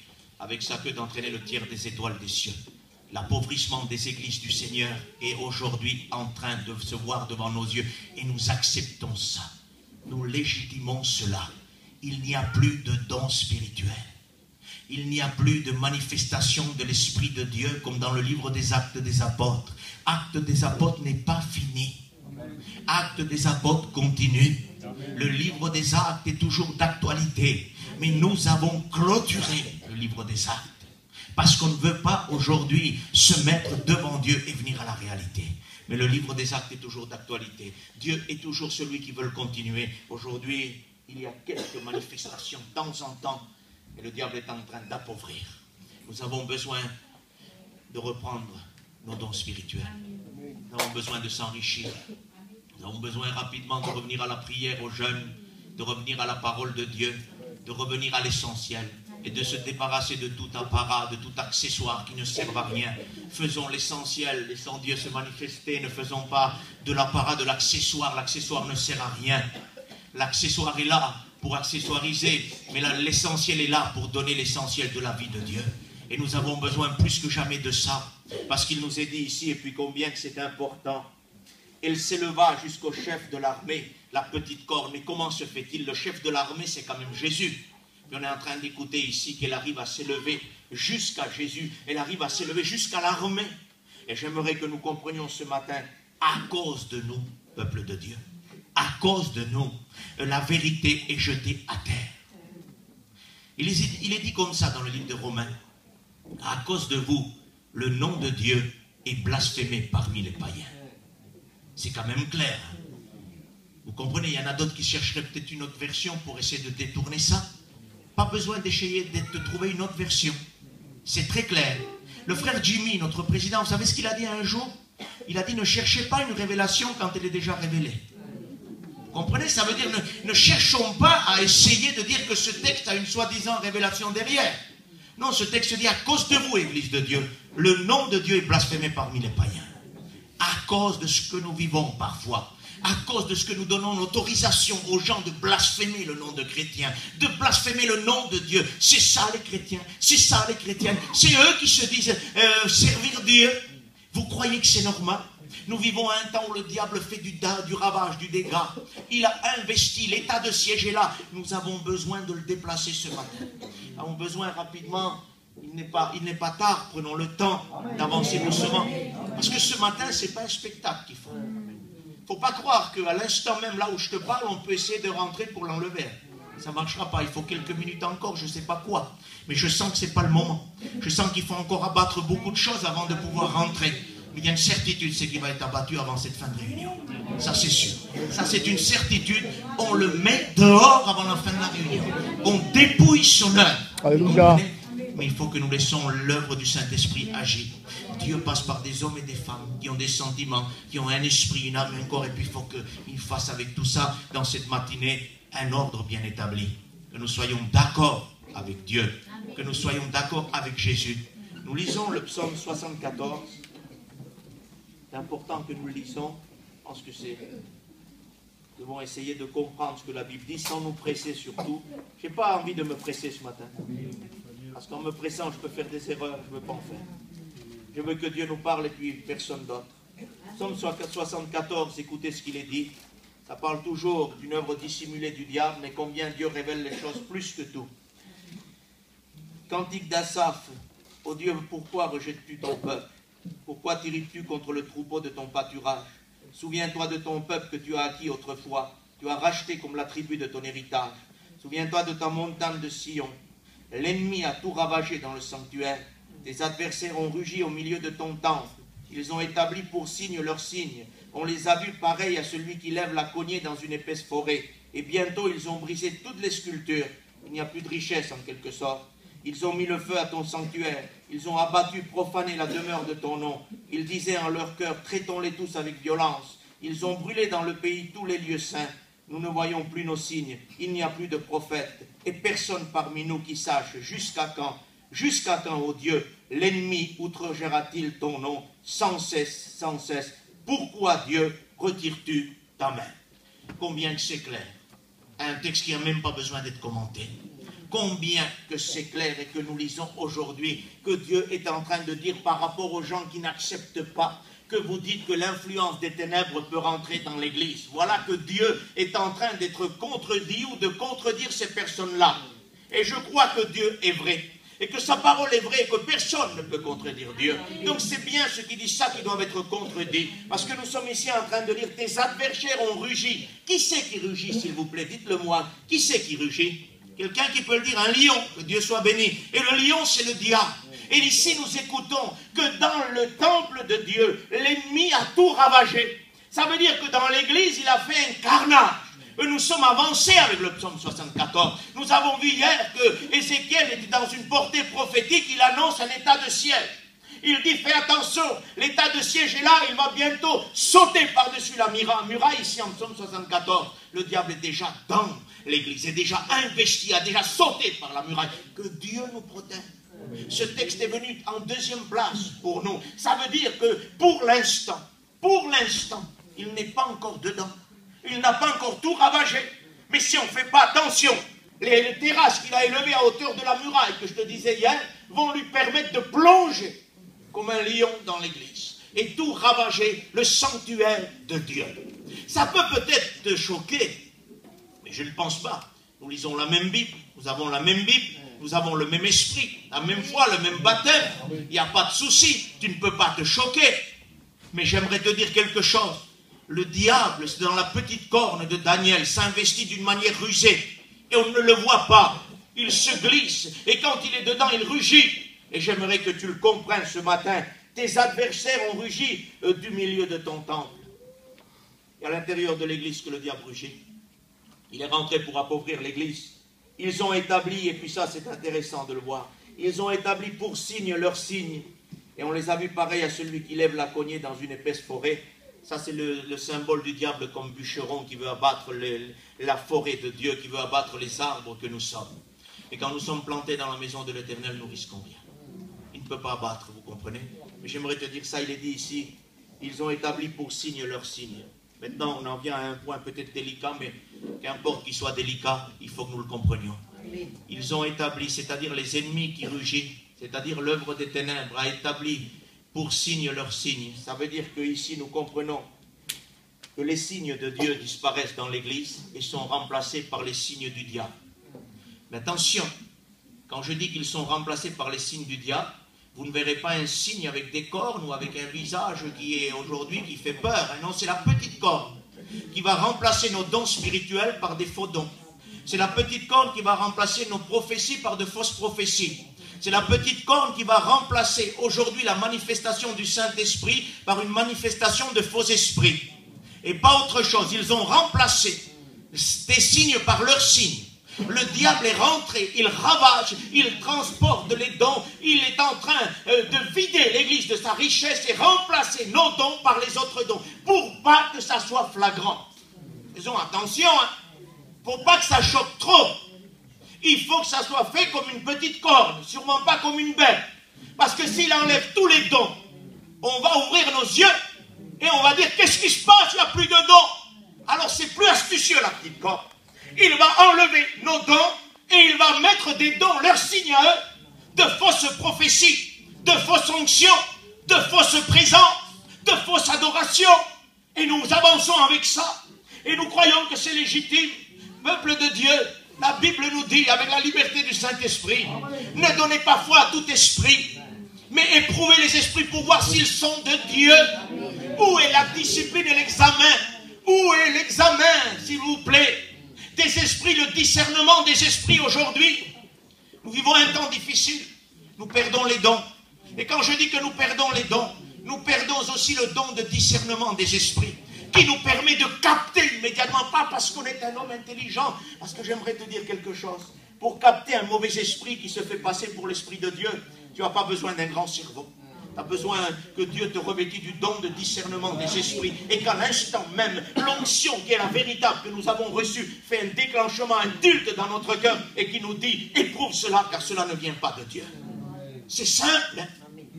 avec sa queue, d'entraîner le tiers des étoiles des cieux. L'appauvrissement des églises du Seigneur est aujourd'hui en train de se voir devant nos yeux. Et nous acceptons ça. Nous légitimons cela. Il n'y a plus de dons spirituels. Il n'y a plus de manifestation de l'Esprit de Dieu comme dans le livre des Actes des Apôtres. Actes des Apôtres n'est pas fini. Actes des Apôtres continue. Le livre des Actes est toujours d'actualité. Mais nous avons clôturé le livre des Actes. Parce qu'on ne veut pas aujourd'hui se mettre devant Dieu et venir à la réalité. Mais le livre des Actes est toujours d'actualité. Dieu est toujours celui qui veut le continuer. Aujourd'hui, il y a quelques manifestations de temps en temps. Et le diable est en train d'appauvrir. Nous avons besoin de reprendre nos dons spirituels. Nous avons besoin de s'enrichir. Nous avons besoin rapidement de revenir à la prière, aux jeunes, de revenir à la parole de Dieu, de revenir à l'essentiel. Et de se débarrasser de tout apparat, de tout accessoire qui ne sert à rien. Faisons l'essentiel, laissons Dieu se manifester, ne faisons pas de l'apparat de l'accessoire. L'accessoire ne sert à rien. L'accessoire est là pour accessoiriser, mais l'essentiel est là pour donner l'essentiel de la vie de Dieu. Et nous avons besoin plus que jamais de ça, parce qu'il nous est dit ici, et puis combien que c'est important. Elle s'éleva jusqu'au chef de l'armée, la petite corne. Mais comment se fait-il? Le chef de l'armée, c'est quand même Jésus. Et on est en train d'écouter ici qu'elle arrive à s'élever jusqu'à Jésus. Elle arrive à s'élever jusqu'à l'armée. Et j'aimerais que nous comprenions ce matin, à cause de nous, peuple de Dieu, à cause de nous, la vérité est jetée à terre. Il est dit comme ça dans le livre de Romains. À cause de vous, le nom de Dieu est blasphémé parmi les païens. C'est quand même clair. Hein? Vous comprenez, il y en a d'autres qui chercheraient peut-être une autre version pour essayer de détourner ça. Pas besoin d'essayer de trouver une autre version. C'est très clair. Le frère Jimmy, notre président, vous savez ce qu'il a dit un jour? Il a dit, ne cherchez pas une révélation quand elle est déjà révélée. Vous comprenez? Ça veut dire, ne cherchons pas à essayer de dire que ce texte a une soi-disant révélation derrière. Non, ce texte dit, à cause de vous, Église de Dieu, le nom de Dieu est blasphémé parmi les païens. À cause de ce que nous vivons parfois. À cause de ce que nous donnons l'autorisation aux gens de blasphémer le nom de chrétien, de blasphémer le nom de Dieu. C'est ça les chrétiens, c'est ça les chrétiennes. C'est eux qui se disent servir Dieu. Vous croyez que c'est normal? Nous vivons à un temps où le diable fait du ravage, du dégât. Il a investi, l'état de siège est là. Nous avons besoin de le déplacer ce matin. Nous avons besoin rapidement, il n'est pas tard, prenons le temps d'avancer doucement. Parce que ce matin, ce n'est pas un spectacle qu'il faut. Il ne faut pas croire qu'à l'instant même, là où je te parle, on peut essayer de rentrer pour l'enlever. Ça ne marchera pas, il faut quelques minutes encore, je ne sais pas quoi. Mais je sens que ce n'est pas le moment. Je sens qu'il faut encore abattre beaucoup de choses avant de pouvoir rentrer. Mais il y a une certitude, c'est qu'il va être abattu avant cette fin de réunion. Ça, c'est sûr. Ça, c'est une certitude. On le met dehors avant la fin de la réunion. On dépouille son œuvre. Alléluia. Mais il faut que nous laissons l'œuvre du Saint-Esprit agir. Dieu passe par des hommes et des femmes qui ont des sentiments, qui ont un esprit, une âme, un corps. Et puis il faut qu'il fasse avec tout ça, dans cette matinée, un ordre bien établi. Que nous soyons d'accord avec Dieu. Que nous soyons d'accord avec Jésus. Nous lisons le psaume 74. C'est important que nous le lisons. Je pense que nous devons essayer de comprendre ce que la Bible dit sans nous presser surtout. Je n'ai pas envie de me presser ce matin. Parce qu'en me pressant, je peux faire des erreurs. Je ne veux pas en faire. Je veux que Dieu nous parle et puis personne d'autre. Psaume 74, écoutez ce qu'il est dit. Ça parle toujours d'une œuvre dissimulée du diable, mais combien Dieu révèle les choses plus que tout. Cantique d'Asaph. Ô Dieu, pourquoi rejettes-tu ton peuple? Pourquoi t'irrites-tu contre le troupeau de ton pâturage? Souviens-toi de ton peuple que tu as acquis autrefois. Tu as racheté comme la tribu de ton héritage. Souviens-toi de ta montagne de Sion. L'ennemi a tout ravagé dans le sanctuaire. Tes adversaires ont rugi au milieu de ton temple. Ils ont établi pour signe leur signe. On les a vus pareils à celui qui lève la cognée dans une épaisse forêt. Et bientôt, ils ont brisé toutes les sculptures. Il n'y a plus de richesse en quelque sorte. Ils ont mis le feu à ton sanctuaire. Ils ont abattu, profané la demeure de ton nom. Ils disaient en leur cœur, traitons-les tous avec violence. Ils ont brûlé dans le pays tous les lieux saints. Nous ne voyons plus nos signes. Il n'y a plus de prophètes. Et personne parmi nous qui sache jusqu'à quand. Jusqu'à quand, ô Dieu, l'ennemi outragera-t-il ton nom sans cesse, sans cesse? Pourquoi, Dieu, retires-tu ta main? Combien que c'est clair. Un texte qui n'a même pas besoin d'être commenté. Combien que c'est clair et que nous lisons aujourd'hui que Dieu est en train de dire par rapport aux gens qui n'acceptent pas, que vous dites que l'influence des ténèbres peut rentrer dans l'Église. Voilà que Dieu est en train d'être contredit ou de contredire ces personnes-là. Et je crois que Dieu est vrai. Et que sa parole est vraie et que personne ne peut contredire Dieu. Donc c'est bien ceux qui disent ça qui doivent être contredits. Parce que nous sommes ici en train de lire tes adversaires ont rugi. Qui c'est qui rugit, s'il vous plaît? Dites-le moi. Qui c'est qui rugit? Quelqu'un qui peut le dire, un lion, que Dieu soit béni. Et le lion, c'est le diable. Et ici, nous écoutons que dans le temple de Dieu, l'ennemi a tout ravagé. Ça veut dire que dans l'église, il a fait un carnage. Et nous sommes avancés avec le psaume 74. Nous avons vu hier que Ézéchiel était dans une portée prophétique, il annonce un état de siège. Il dit, fais attention, l'état de siège est là, il va bientôt sauter par-dessus la muraille. Ici en psaume 74, le diable est déjà dans l'église, est déjà investi, a déjà sauté par la muraille. Que Dieu nous protège. Ce texte est venu en deuxième place pour nous. Ça veut dire que pour l'instant, il n'est pas encore dedans. Il n'a pas encore tout ravagé. Mais si on ne fait pas attention, les terrasses qu'il a élevées à hauteur de la muraille, que je te disais hier, vont lui permettre de plonger comme un lion dans l'église. Et tout ravager le sanctuaire de Dieu. Ça peut peut-être te choquer, mais je ne pense pas. Nous lisons la même Bible, nous avons la même Bible, nous avons le même esprit, la même foi, le même baptême. Il n'y a pas de souci, tu ne peux pas te choquer. Mais j'aimerais te dire quelque chose. Le diable, c'est dans la petite corne de Daniel, s'investit d'une manière rusée. Et on ne le voit pas. il se glisse, et quand il est dedans, il rugit. Et j'aimerais que tu le comprennes ce matin. Tes adversaires ont rugi du milieu de ton temple. Et à l'intérieur de l'église que le diable rugit. Il est rentré pour appauvrir l'église. Ils ont établi, et puis ça c'est intéressant de le voir, ils ont établi pour signe leur signe. Et on les a vus pareil à celui qui lève la cognée dans une épaisse forêt. Ça c'est le symbole du diable comme bûcheron qui veut abattre la forêt de Dieu, qui veut abattre les arbres que nous sommes. Et quand nous sommes plantés dans la maison de l'Éternel, nous risquons rien. Il ne peut pas abattre, vous comprenez? Mais j'aimerais te dire ça, il est dit ici, ils ont établi pour signe leur signe. Maintenant, on en vient à un point peut-être délicat, mais qu'importe qu'il soit délicat, il faut que nous le comprenions. Ils ont établi, c'est-à-dire les ennemis qui rugissent, c'est-à-dire l'œuvre des ténèbres a établi pour signe leur signe. Ça veut dire qu'ici, nous comprenons que les signes de Dieu disparaissent dans l'Église et sont remplacés par les signes du diable. Mais attention, quand je dis qu'ils sont remplacés par les signes du diable, vous ne verrez pas un signe avec des cornes ou avec un visage qui est aujourd'hui qui fait peur. Non, c'est la petite corne qui va remplacer nos dons spirituels par des faux dons. C'est la petite corne qui va remplacer nos prophéties par de fausses prophéties. C'est la petite corne qui va remplacer aujourd'hui la manifestation du Saint-Esprit par une manifestation de faux esprits. Et pas autre chose. Ils ont remplacé des signes par leurs signes. Le diable est rentré, il ravage, il transporte les dons, il est en train de vider l'église de sa richesse et remplacer nos dons par les autres dons, pour pas que ça soit flagrant. Faisons attention, hein, pour pas que ça choque trop. Il faut que ça soit fait comme une petite corne, sûrement pas comme une bête. Parce que s'il enlève tous les dons, on va ouvrir nos yeux et on va dire, qu'est-ce qui se passe, il n'y a plus de dons. Alors c'est plus astucieux la petite corne. Il va enlever nos dons et il va mettre des dons, leurs signes à eux, de fausses prophéties, de fausses onctions, de fausses présences, de fausses adorations. Et nous avançons avec ça. Et nous croyons que c'est légitime. Peuple de Dieu, la Bible nous dit, avec la liberté du Saint-Esprit, ne donnez pas foi à tout esprit, mais éprouvez les esprits pour voir s'ils sont de Dieu. Où est la discipline et l'examen? Où est l'examen, s'il vous plaît? Des esprits, le discernement des esprits aujourd'hui. Nous vivons un temps difficile. Nous perdons les dons. Et quand je dis que nous perdons les dons, nous perdons aussi le don de discernement des esprits, qui nous permet de capter immédiatement, pas parce qu'on est un homme intelligent, parce que j'aimerais te dire quelque chose. Pour capter un mauvais esprit qui se fait passer pour l'esprit de Dieu, tu n'as pas besoin d'un grand cerveau. Tu as besoin que Dieu te revêtisse du don de discernement des esprits et qu'à l'instant même, l'onction qui est la véritable que nous avons reçue fait un déclenchement, un culte dans notre cœur et qui nous dit, éprouve cela car cela ne vient pas de Dieu. C'est simple, hein?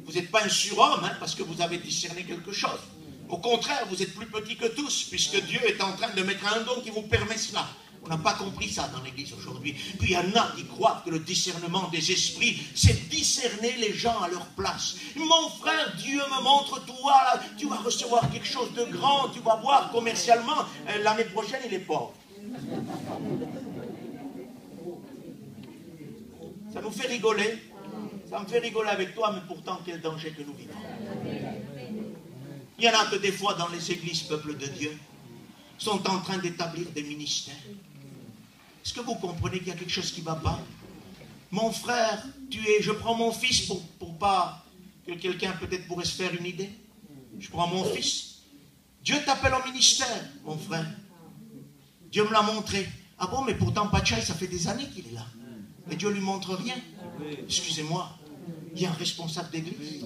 Vous n'êtes pas un surhomme, hein, parce que vous avez discerné quelque chose. Au contraire, vous êtes plus petit que tous puisque Dieu est en train de mettre un don qui vous permet cela. On n'a pas compris ça dans l'église aujourd'hui. Puis il y en a qui croient que le discernement des esprits, c'est discerner les gens à leur place. Mon frère, Dieu me montre, toi, tu vas recevoir quelque chose de grand, tu vas voir commercialement, l'année prochaine il est pauvre. Ça nous fait rigoler. Ça me fait rigoler avec toi, mais pourtant quel danger que nous vivons. Il y en a que des fois dans les églises, peuple de Dieu, sont en train d'établir des ministères. Est-ce que vous comprenez qu'il y a quelque chose qui ne va pas? Mon frère, je prends mon fils pour pas que quelqu'un peut-être pourrait se faire une idée. Je prends mon fils. Dieu t'appelle au ministère, mon frère. Dieu me l'a montré. Ah bon, mais pourtant Pachaï, ça fait des années qu'il est là. Mais Dieu ne lui montre rien. Excusez-moi. Il y a un responsable d'église.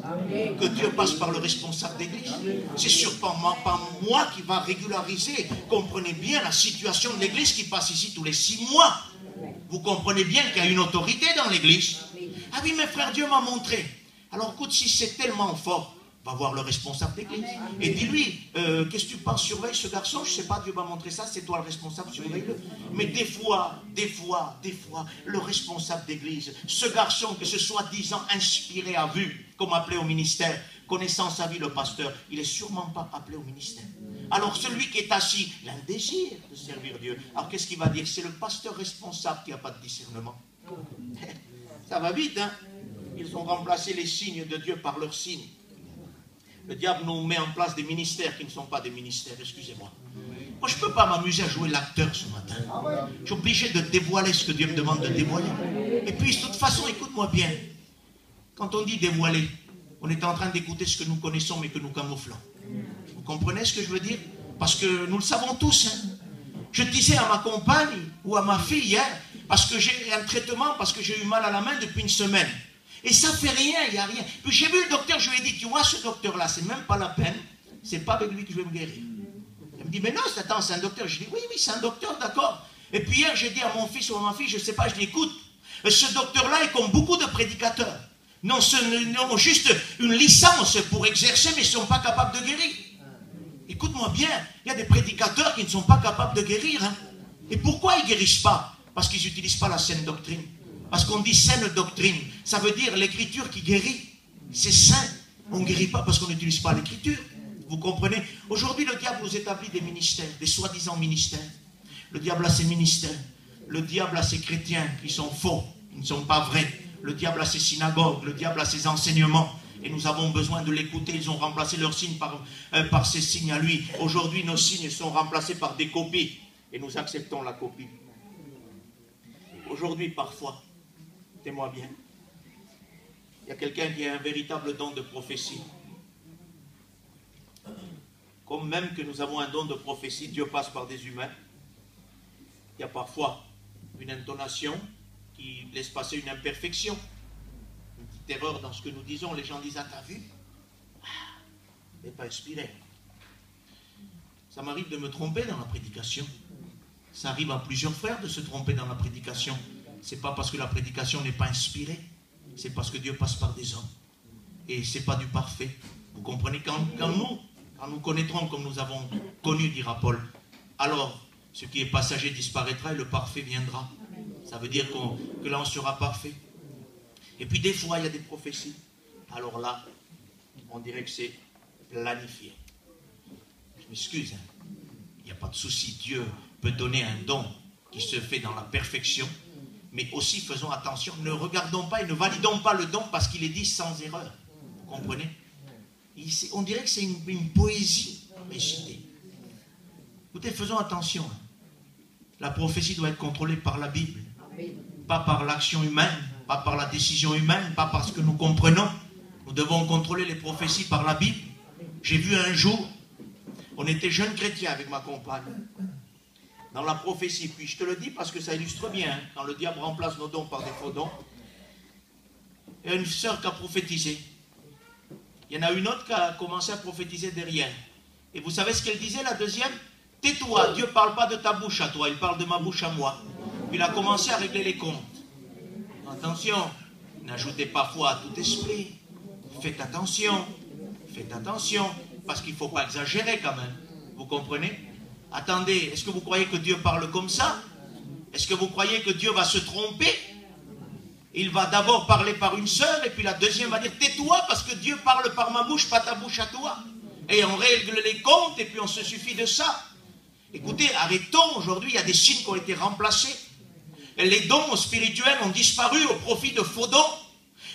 Que Dieu passe par le responsable d'église. C'est sûrement pas moi qui va régulariser. Comprenez bien la situation de l'église qui passe ici tous les 6 mois. Vous comprenez bien qu'il y a une autorité dans l'église. Ah oui, mais frère, Dieu m'a montré. Alors écoute, si c'est tellement fort, va voir le responsable d'église. Et dis-lui, qu'est-ce que tu penses, surveille ce garçon? Je ne sais pas, Dieu m'a montré ça, c'est toi le responsable, surveille-le. Mais des fois, le responsable d'église, ce garçon que ce soi-disant inspiré à vue, comme appelé au ministère, connaissant sa vie, le pasteur, il n'est sûrement pas appelé au ministère. Alors celui qui est assis, il a un désir de servir Dieu. Alors qu'est-ce qu'il va dire? C'est le pasteur responsable qui n'a pas de discernement. Ça va vite, hein? Ils ont remplacé les signes de Dieu par leurs signes. Le diable nous met en place des ministères qui ne sont pas des ministères, excusez-moi. Moi, je ne peux pas m'amuser à jouer l'acteur ce matin. Je suis obligé de dévoiler ce que Dieu me demande de dévoiler. Et puis, de toute façon, écoute-moi bien. Quand on dit dévoiler, on est en train d'écouter ce que nous connaissons, mais que nous camouflons. Vous comprenez ce que je veux dire? Parce que nous le savons tous. Hein. Je disais à ma compagne ou à ma fille hier, parce que j'ai un traitement, parce que j'ai eu mal à la main depuis une semaine. Et ça fait rien, il n'y a rien. Puis j'ai vu le docteur, je lui ai dit, tu vois ce docteur-là, c'est même pas la peine, c'est pas avec lui que je vais me guérir. Elle me dit, mais non, attends, c'est un docteur. Je dis, oui, c'est un docteur, d'accord. Et puis hier, j'ai dit à mon fils ou à ma fille, je ne sais pas, je dis, écoute, ce docteur-là est comme beaucoup de prédicateurs. Non, ont juste une licence pour exercer, mais ils ne sont pas capables de guérir. Écoute-moi bien, il y a des prédicateurs qui ne sont pas capables de guérir. Hein. Et pourquoi ils ne guérissent pas? Parce qu'ils n'utilisent pas la saine doctrine. Parce qu'on dit saine doctrine, ça veut dire l'écriture qui guérit. C'est sain. On ne guérit pas parce qu'on n'utilise pas l'écriture. Vous comprenez? Aujourd'hui, le diable nous établit des ministères, des soi-disant ministères. Le diable a ses ministères. Le diable a ses chrétiens qui sont faux, qui ne sont pas vrais. Le diable a ses synagogues, le diable a ses enseignements. Et nous avons besoin de l'écouter. Ils ont remplacé leurs signes par ses signes à lui. Aujourd'hui, nos signes sont remplacés par des copies. Et nous acceptons la copie. Aujourd'hui, parfois, écoutez-moi bien, il y a quelqu'un qui a un véritable don de prophétie. Comme même que nous avons un don de prophétie, Dieu passe par des humains. Il y a parfois une intonation qui laisse passer une imperfection, une petite erreur dans ce que nous disons. Les gens disent, ah, t'as vu? Il n'est pas inspiré. Ça m'arrive de me tromper dans la prédication. Ça arrive à plusieurs frères de se tromper dans la prédication. Ce n'est pas parce que la prédication n'est pas inspirée, c'est parce que Dieu passe par des hommes. Et ce n'est pas du parfait. Vous comprenez? Quand nous connaîtrons comme nous avons connu, dira Paul, alors ce qui est passager disparaîtra et le parfait viendra. Ça veut dire que là on sera parfait. Et puis des fois il y a des prophéties. Alors là, on dirait que c'est planifié. Je m'excuse, hein. Il n'y a pas de souci. Dieu peut donner un don qui se fait dans la perfection. Mais aussi faisons attention, ne regardons pas et ne validons pas le don parce qu'il est dit sans erreur. Vous comprenez? On dirait que c'est une poésie récitée. Écoutez, faisons attention. La prophétie doit être contrôlée par la Bible. Pas par l'action humaine, pas par la décision humaine, pas par ce que nous comprenons. Nous devons contrôler les prophéties par la Bible. J'ai vu un jour, on était jeunes chrétiens avec ma compagne. Dans la prophétie, puis je te le dis parce que ça illustre bien, hein, quand le diable remplace nos dons par des faux dons. Il y a une sœur qui a prophétisé. Il y en a une autre qui a commencé à prophétiser derrière. Et vous savez ce qu'elle disait, la deuxième? Tais-toi, Dieu ne parle pas de ta bouche à toi, il parle de ma bouche à moi. Puis il a commencé à régler les comptes. Attention, n'ajoutez pas foi à tout esprit. Faites attention, parce qu'il ne faut pas exagérer quand même. Vous comprenez? Attendez, est-ce que vous croyez que Dieu parle comme ça? Est-ce que vous croyez que Dieu va se tromper? Il va d'abord parler par une sœur, et puis la deuxième va dire, tais-toi, parce que Dieu parle par ma bouche, pas ta bouche à toi. Et on règle les comptes, et puis on se suffit de ça. Écoutez, arrêtons, aujourd'hui, il y a des signes qui ont été remplacés. Les dons spirituels ont disparu au profit de faux dons.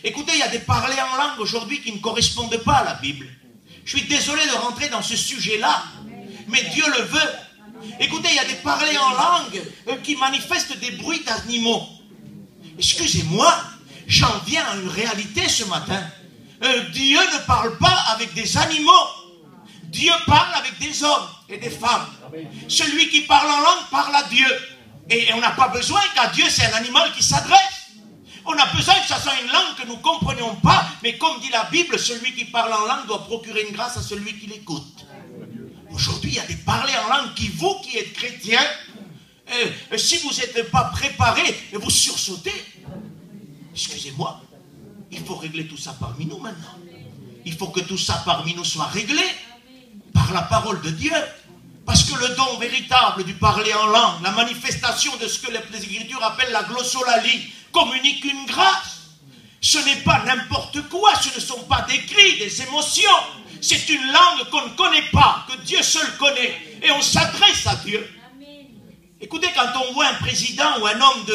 Écoutez, il y a des parlers en langue aujourd'hui qui ne correspondent pas à la Bible. Je suis désolé de rentrer dans ce sujet-là, mais Dieu le veut. Écoutez, il y a des parlers en langue qui manifestent des bruits d'animaux. Excusez-moi, j'en viens à une réalité ce matin. Dieu ne parle pas avec des animaux. Dieu parle avec des hommes et des femmes. Celui qui parle en langue parle à Dieu. Et on n'a pas besoin qu'à Dieu, c'est un animal qui s'adresse. On a besoin que ça soit une langue que nous ne comprenions pas. Mais comme dit la Bible, celui qui parle en langue doit procurer une grâce à celui qui l'écoute. Aujourd'hui, il y a des parlers en langue qui, vous qui êtes chrétiens, si vous n'êtes pas préparés, vous sursautez. Excusez-moi, il faut régler tout ça parmi nous maintenant. Il faut que tout ça parmi nous soit réglé par la parole de Dieu. Parce que le don véritable du parler en langue, la manifestation de ce que les Écritures appellent la glossolalie, communique une grâce. Ce n'est pas n'importe quoi, ce ne sont pas des cris, des émotions. C'est une langue qu'on ne connaît pas, que Dieu seul connaît. Et on s'adresse à Dieu. Écoutez, quand on voit un président ou un homme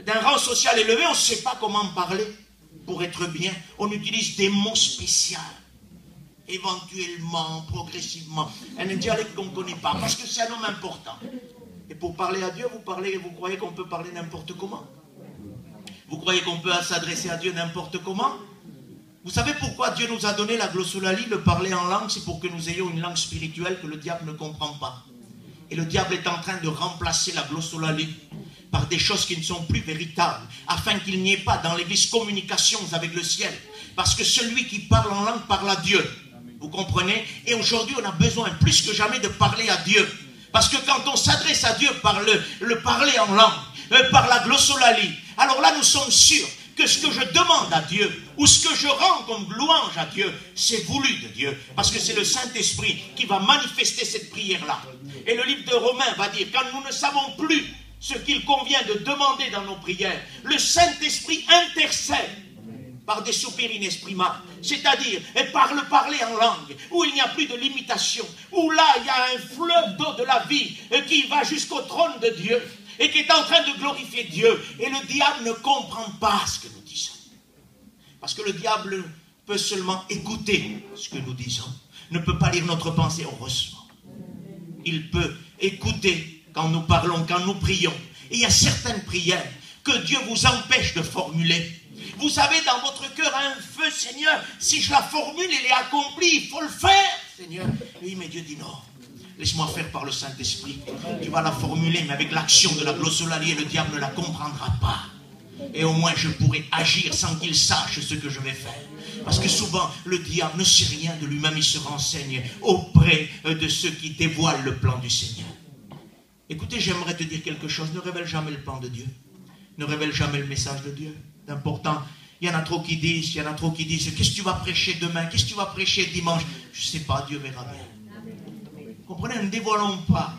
d'un rang social élevé, on ne sait pas comment parler. pour être bien, on utilise des mots spéciaux. Éventuellement, progressivement. Un dialecte qu'on ne connaît pas, parce que c'est un homme important. Et pour parler à Dieu, vous croyez qu'on peut parler n'importe comment? Vous croyez qu'on peut s'adresser à Dieu n'importe comment? Vous savez pourquoi Dieu nous a donné la glossolalie, le parler en langue? C'est pour que nous ayons une langue spirituelle que le diable ne comprend pas. Et le diable est en train de remplacer la glossolalie par des choses qui ne sont plus véritables, afin qu'il n'y ait pas dans l'église communication avec le ciel. Parce que celui qui parle en langue parle à Dieu. Vous comprenez? Et aujourd'hui, on a besoin plus que jamais de parler à Dieu. Parce que quand on s'adresse à Dieu par le parler en langue, par la glossolalie, alors là, nous sommes sûrs que ce que je demande à Dieu, ou ce que je rends comme louange à Dieu, c'est voulu de Dieu. Parce que c'est le Saint-Esprit qui va manifester cette prière-là. Et le livre de Romains va dire, quand nous ne savons plus ce qu'il convient de demander dans nos prières, le Saint-Esprit intercède par des soupirs inexprimables, c'est-à-dire par le parler en langue, où il n'y a plus de limitation, où là il y a un fleuve d'eau de la vie qui va jusqu'au trône de Dieu et qui est en train de glorifier Dieu. Et le diable ne comprend pas ce que nous disons. Parce que le diable peut seulement écouter ce que nous disons, ne peut pas lire notre pensée, heureusement. Il peut écouter quand nous parlons, quand nous prions. Et il y a certaines prières que Dieu vous empêche de formuler. Vous avez dans votre cœur un feu, Seigneur, si je la formule, elle est accomplie, il faut le faire, Seigneur. Oui, mais Dieu dit non. Laisse-moi faire par le Saint-Esprit. Tu vas la formuler, mais avec l'action de la glossolalie, et le diable ne la comprendra pas. Et au moins, je pourrai agir sans qu'il sache ce que je vais faire. Parce que souvent, le diable ne sait rien de lui-même, il se renseigne auprès de ceux qui dévoilent le plan du Seigneur. Écoutez, j'aimerais te dire quelque chose. Ne révèle jamais le plan de Dieu. Ne révèle jamais le message de Dieu. C'est important. Il y en a trop qui disent, qu'est-ce que tu vas prêcher demain? Qu'est-ce que tu vas prêcher dimanche? Je ne sais pas, Dieu verra bien. Comprenez, ne dévoilons pas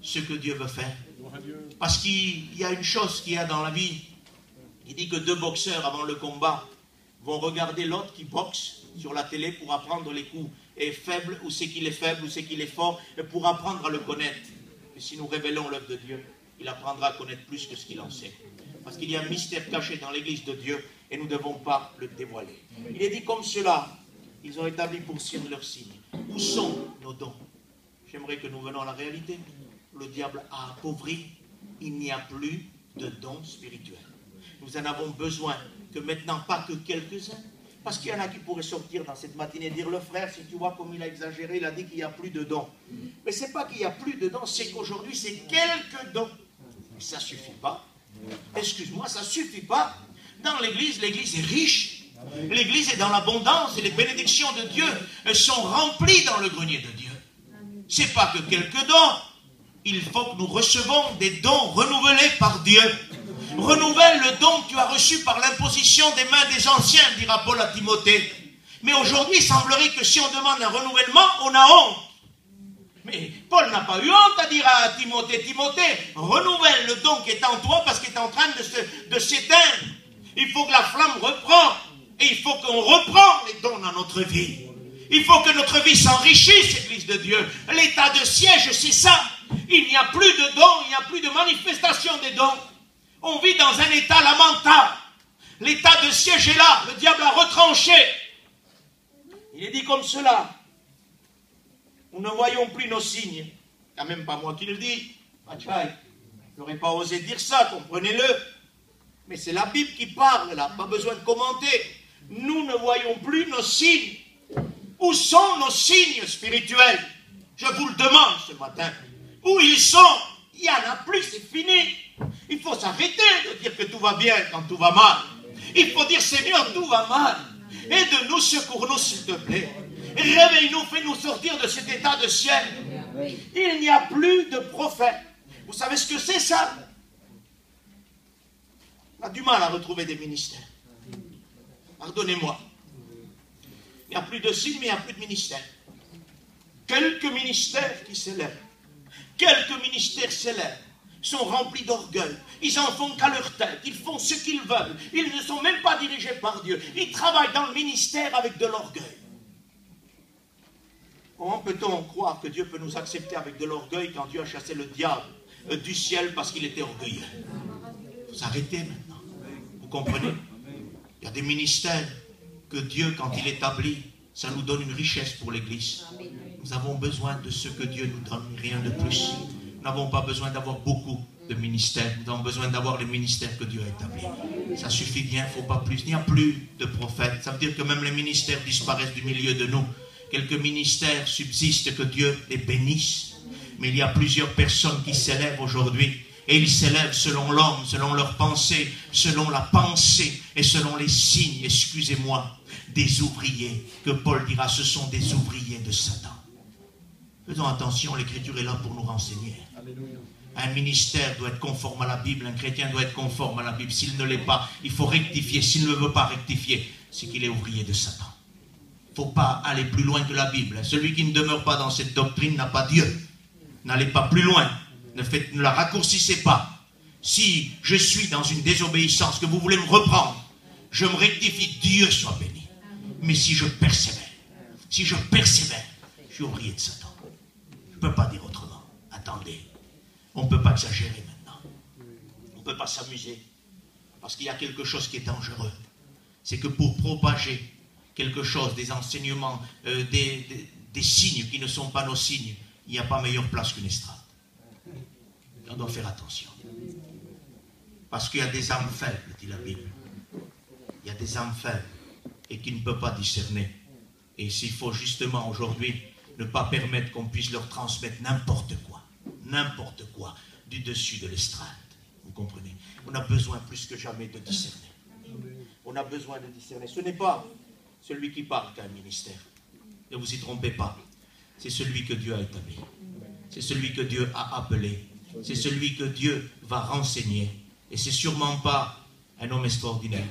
ce que Dieu veut faire. Parce qu'il y a une chose qu'il y a dans la vie. Il dit que 2 boxeurs avant le combat vont regarder l'autre qui boxe sur la télé pour apprendre les coups est faible, où c'est qu'il est faible, où c'est qu'il est fort, et pour apprendre à le connaître. Et si nous révélons l'œuvre de Dieu, il apprendra à connaître plus que ce qu'il en sait. Parce qu'il y a un mystère caché dans l'église de Dieu et nous ne devons pas le dévoiler. Il est dit comme cela, ils ont établi pour signe leur signe. Où sont nos dons? J'aimerais que nous venions à la réalité. Le diable a appauvri, il n'y a plus de dons spirituels. Nous en avons besoin que maintenant, pas que quelques-uns. Parce qu'il y en a qui pourraient sortir dans cette matinée et dire, le frère, si tu vois comme il a exagéré, il a dit qu'il n'y a plus de dons. Mais ce n'est pas qu'il n'y a plus de dons, c'est qu'aujourd'hui, c'est quelques dons. Mais ça ne suffit pas. Excuse-moi, ça ne suffit pas. Dans l'église est riche. L'église est dans l'abondance et les bénédictions de Dieu sont remplies dans le grenier de Dieu. Ce n'est pas que quelques dons. Il faut que nous recevons des dons renouvelés par Dieu. Renouvelle le don que tu as reçu par l'imposition des mains des anciens, dira Paul à Timothée. Mais aujourd'hui, il semblerait que si on demande un renouvellement, on a honte. Mais Paul n'a pas eu honte à dire à Timothée, Timothée, renouvelle le don qui est en toi parce qu'il est en train de s'éteindre. Il faut que la flamme reprenne. Et il faut qu'on reprenne les dons dans notre vie. Il faut que notre vie s'enrichisse, Église de Dieu. L'état de siège, c'est ça. Il n'y a plus de dons, il n'y a plus de manifestation des dons. On vit dans un état lamentable. L'état de siège est là. Le diable a retranché. Il est dit comme cela. Nous ne voyons plus nos signes. Quand même pas moi qui le dis. Je n'aurais pas osé dire ça, comprenez-le. Mais c'est la Bible qui parle là. Pas besoin de commenter. Nous ne voyons plus nos signes. Où sont nos signes spirituels? Je vous le demande ce matin. Où ils sont? Il n'y en a plus, c'est fini. Il faut s'arrêter de dire que tout va bien quand tout va mal. Il faut dire, Seigneur, tout va mal. Aide-nous, secours-nous, s'il te plaît. Réveille-nous, fais-nous sortir de cet état de ciel. Il n'y a plus de prophètes. Vous savez ce que c'est ça? On a du mal à retrouver des ministères. Pardonnez-moi. Il n'y a plus de signes, mais il n'y a plus de ministères. Quelques ministères qui s'élèvent. Quelques ministères s'élèvent. Sont remplis d'orgueil. Ils en font qu'à leur tête. Ils font ce qu'ils veulent. Ils ne sont même pas dirigés par Dieu. Ils travaillent dans le ministère avec de l'orgueil. Comment peut-on croire que Dieu peut nous accepter avec de l'orgueil quand Dieu a chassé le diable du ciel parce qu'il était orgueilleux? Il faut s'arrêter maintenant. Vous comprenez? Il y a des ministères que Dieu, quand il établit, ça nous donne une richesse pour l'Église. Nous avons besoin de ce que Dieu nous donne, rien de plus. Nous n'avons pas besoin d'avoir beaucoup de ministères. Nous avons besoin d'avoir les ministères que Dieu a établis. Ça suffit bien, il ne faut pas plus. Il n'y a plus de prophètes. Ça veut dire que même les ministères disparaissent du milieu de nous. Quelques ministères subsistent, que Dieu les bénisse. Mais il y a plusieurs personnes qui s'élèvent aujourd'hui. Et ils s'élèvent selon l'homme, selon leur pensée, selon la pensée et selon les signes, excusez-moi, des ouvriers. Que Paul dira, ce sont des ouvriers de Satan. Faisons attention, l'Écriture est là pour nous renseigner. Alléluia. Un ministère doit être conforme à la Bible, un chrétien doit être conforme à la Bible. S'il ne l'est pas, il faut rectifier. S'il ne veut pas rectifier, c'est qu'il est ouvrier de Satan. Il ne faut pas aller plus loin que la Bible. Celui qui ne demeure pas dans cette doctrine n'a pas Dieu. N'allez pas plus loin. Ne la raccourcissez pas. Si je suis dans une désobéissance, que vous voulez me reprendre, je me rectifie, Dieu soit béni. Mais si je persévère, je suis ouvrier de Satan. Je ne peux pas dire autrement. Attendez, on ne peut pas exagérer maintenant. On ne peut pas s'amuser. Parce qu'il y a quelque chose qui est dangereux. C'est que pour propager quelque chose, des enseignements, des signes qui ne sont pas nos signes, il n'y a pas meilleure place qu'une estrade. On doit faire attention. Parce qu'il y a des âmes faibles, dit la Bible. Il y a des âmes faibles et qui ne peuvent pas discerner. Et s'il faut justement aujourd'hui ne pas permettre qu'on puisse leur transmettre n'importe quoi, du dessus de l'estrade. Vous comprenez? On a besoin plus que jamais de discerner. On a besoin de discerner. Ce n'est pas celui qui parle qui a un ministère. Ne vous y trompez pas. C'est celui que Dieu a établi. C'est celui que Dieu a appelé. C'est celui que Dieu va renseigner. Et c'est sûrement pas un homme extraordinaire.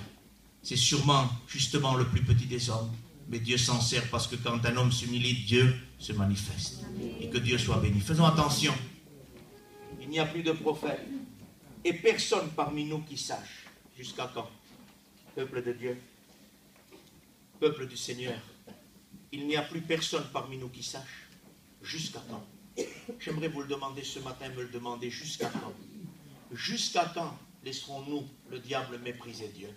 C'est sûrement justement le plus petit des hommes. Mais Dieu s'en sert parce que quand un homme s'humilie, Dieu se manifeste. Et que Dieu soit béni. Faisons attention. Il n'y a plus de prophètes. Et personne parmi nous qui sache. Jusqu'à quand? Peuple de Dieu. Peuple du Seigneur. Il n'y a plus personne parmi nous qui sache. Jusqu'à quand? J'aimerais vous le demander ce matin, me le demander. Jusqu'à quand? Jusqu'à quand laisserons-nous le diable mépriser Dieu?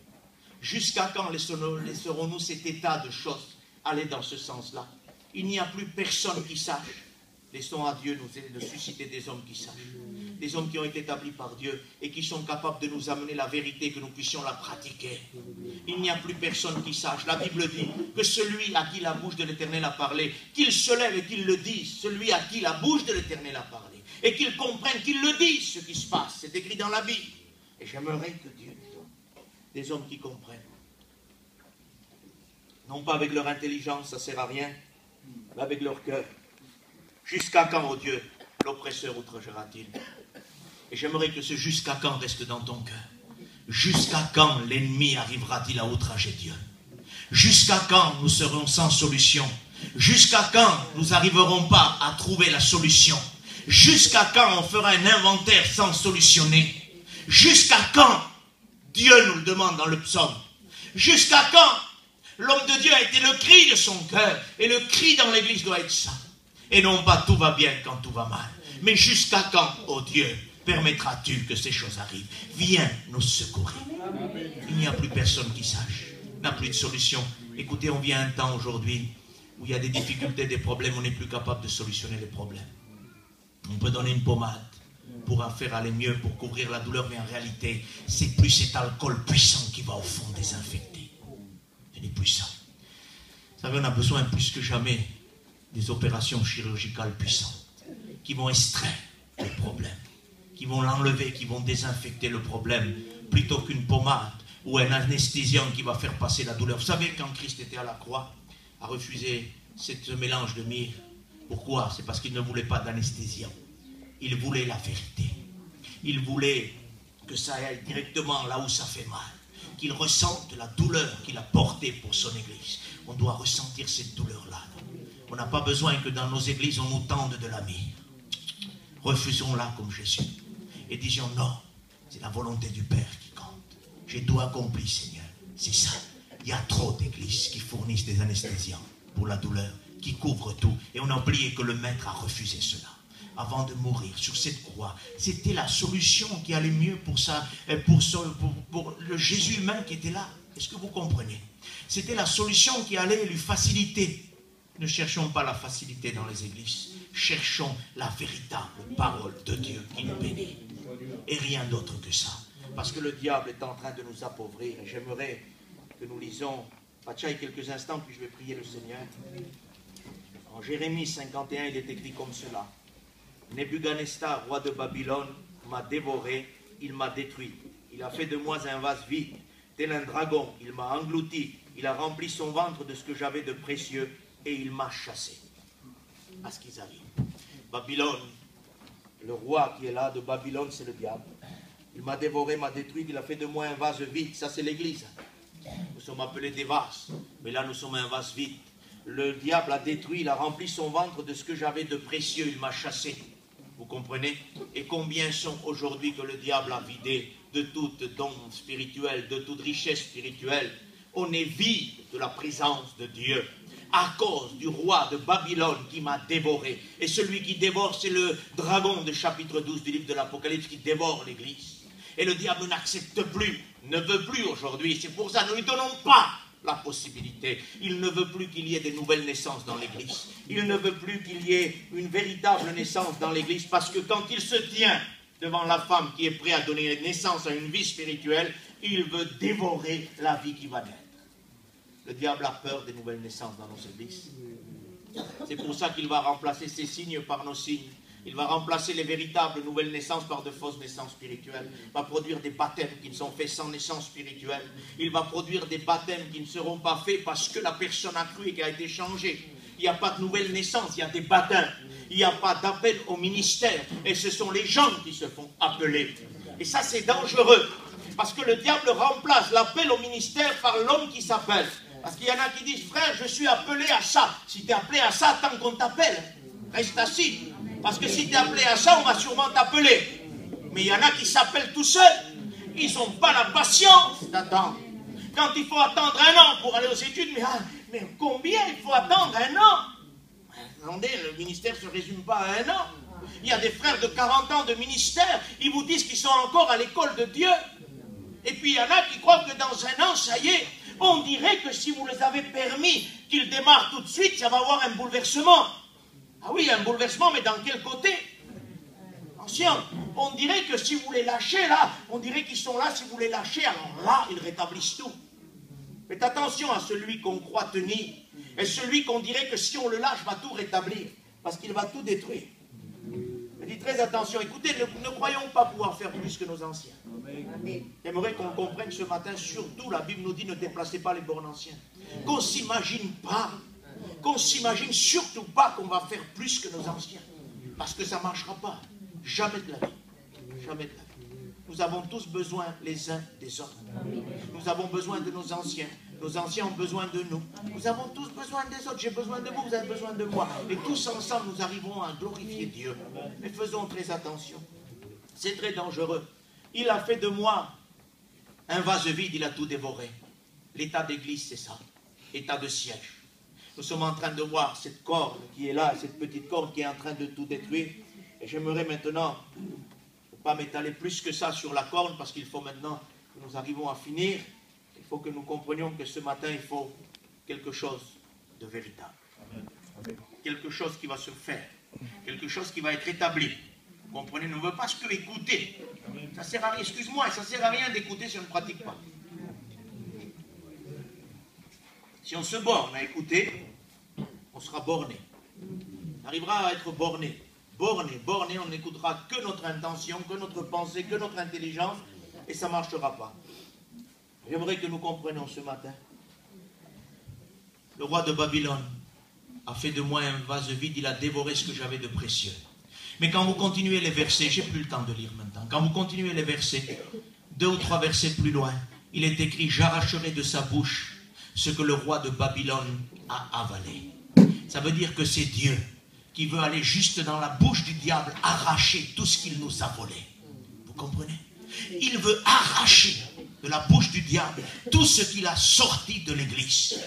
Jusqu'à quand laisserons-nous cet état de choses aller dans ce sens-là? Il n'y a plus personne qui sache. Laissons à Dieu nous susciter des hommes qui sachent. Des hommes qui ont été établis par Dieu et qui sont capables de nous amener la vérité, que nous puissions la pratiquer. Il n'y a plus personne qui sache. La Bible dit que celui à qui la bouche de l'Éternel a parlé, qu'il se lève et qu'il le dise. Celui à qui la bouche de l'Éternel a parlé. Et qu'il comprenne, qu'il le dise ce qui se passe. C'est écrit dans la Bible. Et j'aimerais que Dieu nous donne des hommes qui comprennent. Non pas avec leur intelligence, ça ne sert à rien, mais avec leur cœur. Jusqu'à quand, ô Dieu, l'oppresseur outragera-t-il? Et j'aimerais que ce jusqu'à quand reste dans ton cœur. Jusqu'à quand l'ennemi arrivera-t-il à outrager Dieu? Jusqu'à quand nous serons sans solution? Jusqu'à quand nous n'arriverons pas à trouver la solution? Jusqu'à quand on fera un inventaire sans solutionner? Jusqu'à quand? Dieu nous le demande dans le psaume. Jusqu'à quand? L'homme de Dieu a été le cri de son cœur. Et le cri dans l'église doit être ça. Et non pas tout va bien quand tout va mal. Mais jusqu'à quand, ô Dieu, permettras-tu que ces choses arrivent? Viens nous secourir. Il n'y a plus personne qui sache. Il n'y a plus de solution. Écoutez, on vit à un temps aujourd'hui où il y a des difficultés, des problèmes. On n'est plus capable de solutionner les problèmes. On peut donner une pommade pour en faire aller mieux, pour couvrir la douleur. Mais en réalité, c'est plus cet alcool puissant qui va au fond désinfecter. Ce n'est plus ça. Vous savez, on a besoin plus que jamais des opérations chirurgicales puissantes qui vont extraire le problème, qui vont l'enlever, qui vont désinfecter le problème, plutôt qu'une pommade ou un anesthésiant qui va faire passer la douleur. Vous savez, quand Christ était à la croix, a refusé ce mélange de myrrhe. Pourquoi? C'est parce qu'il ne voulait pas d'anesthésiant. Il voulait la vérité. Il voulait que ça aille directement là où ça fait mal. Qu'il ressente la douleur qu'il a portée pour son église. On doit ressentir cette douleur-là. On n'a pas besoin que dans nos églises, on nous tende de la myrrhe. Refusons-la comme Jésus. Et disions non, c'est la volonté du Père qui compte. J'ai tout accompli, Seigneur. C'est ça. Il y a trop d'églises qui fournissent des anesthésiants pour la douleur, qui couvrent tout. Et on a oublié que le Maître a refusé cela. Avant de mourir sur cette croix, c'était la solution qui allait mieux pour le Jésus humain qui était là. Est-ce que vous comprenez? C'était la solution qui allait lui faciliter. Ne cherchons pas la facilité dans les églises. Cherchons la véritable parole de Dieu qui nous bénit. Et rien d'autre que ça. Parce que le diable est en train de nous appauvrir. Et j'aimerais que nous lisons Pachaï quelques instants, puis je vais prier le Seigneur. En Jérémie 51, il est écrit comme cela. Nebuchadnezzar, roi de Babylone, m'a dévoré, il m'a détruit. Il a fait de moi un vase vide, tel un dragon, il m'a englouti. Il a rempli son ventre de ce que j'avais de précieux et il m'a chassé. À ce qu'ils arrivent. Babylone, le roi qui est là de Babylone, c'est le diable. Il m'a dévoré, m'a détruit, il a fait de moi un vase vide. Ça, c'est l'église. Nous sommes appelés des vases, mais là, nous sommes un vase vide. Le diable a détruit, il a rempli son ventre de ce que j'avais de précieux, il m'a chassé. Vous comprenez? Et combien sont aujourd'hui que le diable a vidé de toute don spirituel, de toute richesse spirituelle? On est vide de la présence de Dieu à cause du roi de Babylone qui m'a dévoré. Et celui qui dévore, c'est le dragon de chapitre 12 du livre de l'Apocalypse qui dévore l'église. Et le diable n'accepte plus, ne veut plus aujourd'hui. C'est pour ça que nous ne lui donnons pas la possibilité. Il ne veut plus qu'il y ait des nouvelles naissances dans l'église. Il ne veut plus qu'il y ait une véritable naissance dans l'église, parce que quand il se tient devant la femme qui est prête à donner naissance à une vie spirituelle, il veut dévorer la vie qui va naître. Le diable a peur des nouvelles naissances dans nos églises. C'est pour ça qu'il va remplacer ces signes par nos signes. Il va remplacer les véritables nouvelles naissances par de fausses naissances spirituelles. Il va produire des baptêmes qui ne sont faits sans naissance spirituelle. Il va produire des baptêmes qui ne seront pas faits parce que la personne a cru et qui a été changée. Il n'y a pas de nouvelle naissance, il y a des baptêmes. Il n'y a pas d'appel au ministère. Et ce sont les gens qui se font appeler. Et ça, c'est dangereux. Parce que le diable remplace l'appel au ministère par l'homme qui s'appelle. Parce qu'il y en a qui disent, frère, je suis appelé à ça. Si tu es appelé à ça, tant qu'on t'appelle, reste assis. Parce que si tu es appelé à ça, on va sûrement t'appeler. Mais il y en a qui s'appellent tout seuls. Ils n'ont pas la patience d'attendre. Quand il faut attendre un an pour aller aux études, mais combien il faut attendre un an? Attendez, le ministère ne se résume pas à un an. Il y a des frères de 40 ans de ministère, ils vous disent qu'ils sont encore à l'école de Dieu. Et puis il y en a qui croient que dans un an, ça y est, on dirait que si vous les avez permis qu'ils démarrent tout de suite, ça va avoir un bouleversement. Ah oui, un bouleversement, mais dans quel côté? Attention, on dirait que si vous les lâchez là, on dirait qu'ils sont là, si vous les lâchez, alors là, ils rétablissent tout. Faites attention à celui qu'on croit tenir, et celui qu'on dirait que si on le lâche, va tout rétablir, parce qu'il va tout détruire. Mais dites très attention, écoutez, ne croyons pas pouvoir faire plus que nos anciens. J'aimerais qu'on comprenne ce matin, surtout la Bible nous dit, ne déplacez pas les bornes anciens. Qu'on ne s'imagine pas, qu'on s'imagine surtout pas qu'on va faire plus que nos anciens. Parce que ça ne marchera pas. Jamais de la vie. Jamais de la vie. Nous avons tous besoin les uns des autres. Nous avons besoin de nos anciens. Nos anciens ont besoin de nous. Nous avons tous besoin des autres. J'ai besoin de vous, vous avez besoin de moi. Et tous ensemble, nous arriverons à glorifier Dieu. Mais faisons très attention. C'est très dangereux. Il a fait de moi un vase vide, il a tout dévoré. L'état d'église, c'est ça. État de siège. Nous sommes en train de voir cette corde qui est là, cette petite corde qui est en train de tout détruire. Et j'aimerais maintenant, ne pas m'étaler plus que ça sur la corde, parce qu'il faut maintenant que nous arrivons à finir. Il faut que nous comprenions que ce matin, il faut quelque chose de véritable. Quelque chose qui va se faire. Quelque chose qui va être établi. Vous comprenez, on ne veut pas ce que écouter. Ça sert à rien, excuse-moi, ça ne sert à rien d'écouter si on ne pratique pas. Si on se borne à écouter, on sera borné. On arrivera à être borné. Borné, on n'écoutera que notre intention, que notre pensée, que notre intelligence, et ça ne marchera pas. J'aimerais que nous comprenions ce matin. Le roi de Babylone a fait de moi un vase vide, il a dévoré ce que j'avais de précieux. Mais quand vous continuez les versets, j'ai plus le temps de lire maintenant, quand vous continuez les versets, 2 ou 3 versets plus loin, il est écrit, j'arracherai de sa bouche ce que le roi de Babylone a avalé. Ça veut dire que c'est Dieu qui veut aller juste dans la bouche du diable, arracher tout ce qu'il nous a volé. Vous comprenez? Il veut arracher de la bouche du diable tout ce qu'il a sorti de l'église.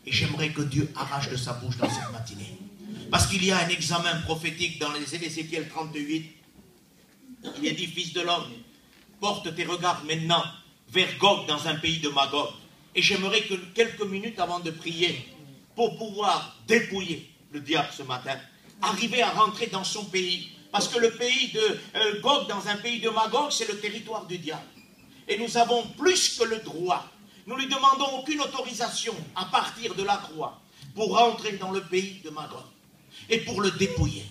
Et j'aimerais que Dieu arrache de sa bouche dans cette matinée. Parce qu'il y a un examen prophétique dans les Ézéchiel 38. Il est dit, fils de l'homme, porte tes regards maintenant vers Gog dans un pays de Magog. Et j'aimerais que quelques minutes avant de prier, pour pouvoir dépouiller le diable ce matin, arriver à rentrer dans son pays. Parce que le pays de Gog, dans un pays de Magog, c'est le territoire du diable. Et nous avons plus que le droit. Nous ne lui demandons aucune autorisation à partir de la croix pour rentrer dans le pays de Magog et pour le dépouiller.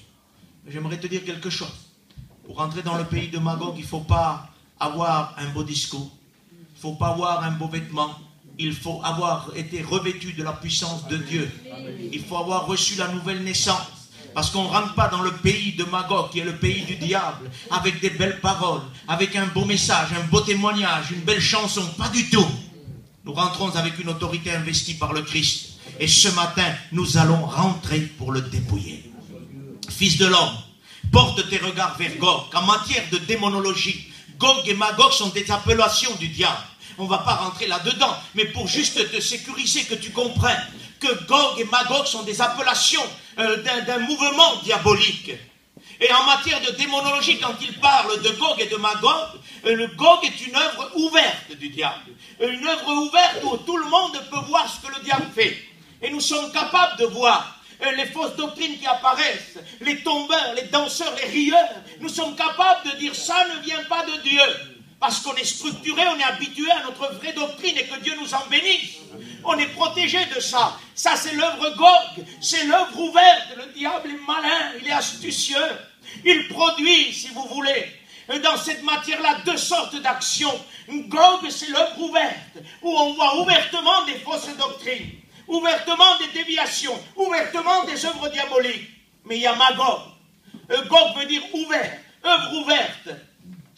J'aimerais te dire quelque chose. Pour rentrer dans le pays de Magog, il ne faut pas avoir un beau discours. Il ne faut pas avoir un beau vêtement. Il faut avoir été revêtu de la puissance de Dieu. Il faut avoir reçu la nouvelle naissance. Parce qu'on ne rentre pas dans le pays de Magog, qui est le pays du diable, avec des belles paroles, avec un beau message, un beau témoignage, une belle chanson. Pas du tout. Nous rentrons avec une autorité investie par le Christ. Et ce matin, nous allons rentrer pour le dépouiller. Fils de l'homme, porte tes regards vers Gog. En matière de démonologie, Gog et Magog sont des appellations du diable. On ne va pas rentrer là-dedans, mais pour juste te sécuriser, que tu comprennes que Gog et Magog sont des appellations d'un mouvement diabolique. Et en matière de démonologie, quand il parle de Gog et de Magog, le Gog est une œuvre ouverte du diable. Une œuvre ouverte où tout le monde peut voir ce que le diable fait. Et nous sommes capables de voir les fausses doctrines qui apparaissent, les tombeurs, les danseurs, les rieurs. Nous sommes capables de dire ça ne vient pas de Dieu. Parce qu'on est structuré, on est habitué à notre vraie doctrine et que Dieu nous en bénisse. On est protégé de ça. Ça, c'est l'œuvre Gog. C'est l'œuvre ouverte. Le diable est malin, il est astucieux. Il produit, si vous voulez, dans cette matière-là, deux sortes d'actions. Gog, c'est l'œuvre ouverte, où on voit ouvertement des fausses doctrines, ouvertement des déviations, ouvertement des œuvres diaboliques. Mais il y a Magog. Gog veut dire ouvert, œuvre ouverte.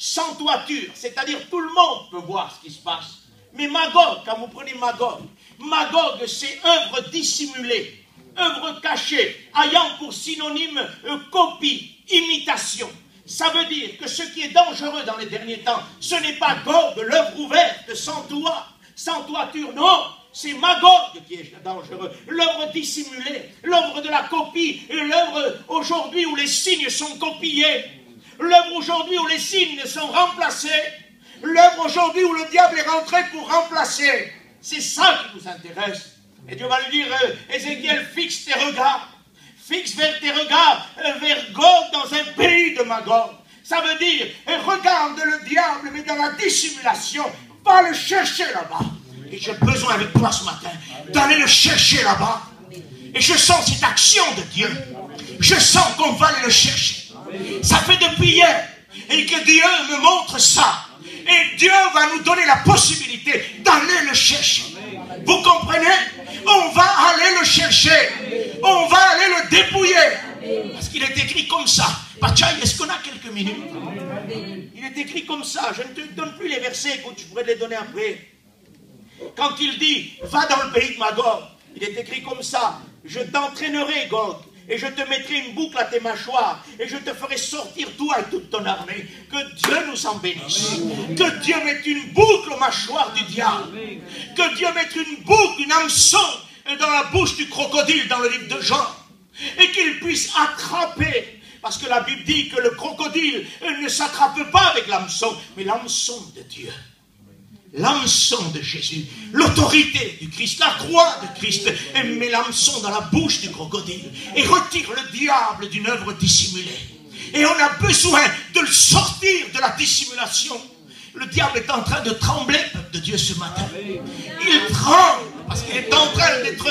Sans toiture, c'est-à-dire tout le monde peut voir ce qui se passe. Mais Magog, quand vous prenez Magog, Magog c'est œuvre dissimulée, œuvre cachée, ayant pour synonyme copie, imitation. Ça veut dire que ce qui est dangereux dans les derniers temps, ce n'est pas Gog, l'œuvre ouverte, sans toit, sans toiture, non. C'est Magog qui est dangereux, l'œuvre dissimulée, l'œuvre de la copie, l'œuvre aujourd'hui où les signes sont copiés. L'œuvre aujourd'hui où les signes sont remplacés, l'œuvre aujourd'hui où le diable est rentré pour remplacer. C'est ça qui nous intéresse. Et Dieu va lui dire, Ézéchiel, fixe tes regards. Fixe vers tes regards vers Gog dans un pays de Magog. Ça veut dire, regarde le diable, mais dans la dissimulation, va le chercher là-bas. Et j'ai besoin avec toi ce matin d'aller le chercher là-bas. Et je sens cette action de Dieu. Je sens qu'on va aller le chercher. Ça fait depuis hier et que Dieu me montre ça. Et Dieu va nous donner la possibilité d'aller le chercher. Vous comprenez? On va aller le chercher. On va aller le dépouiller. Parce qu'il est écrit comme ça. Pachaï, est-ce qu'on a quelques minutes? Il est écrit comme ça. Je ne te donne plus les versets. Écoute, je pourrais te les donner après. Quand il dit, va dans le pays de Magog, il est écrit comme ça. Je t'entraînerai, Gog. Et je te mettrai une boucle à tes mâchoires. Et je te ferai sortir toi et toute ton armée. Que Dieu nous en bénisse. Que Dieu mette une boucle aux mâchoires du diable. Que Dieu mette une boucle, une hameçon dans la bouche du crocodile dans le livre de Jean. Et qu'il puisse attraper. Parce que la Bible dit que le crocodile ne s'attrape pas avec l'hameçon, mais l'hameçon de Dieu. L'hameçon de Jésus, l'autorité du Christ, la croix de Christ, et met l'hameçon dans la bouche du crocodile et retire le diable d'une œuvre dissimulée. Et on a besoin de le sortir de la dissimulation. Le diable est en train de trembler, peuple de Dieu, ce matin. Il tremble parce qu'il est en train d'être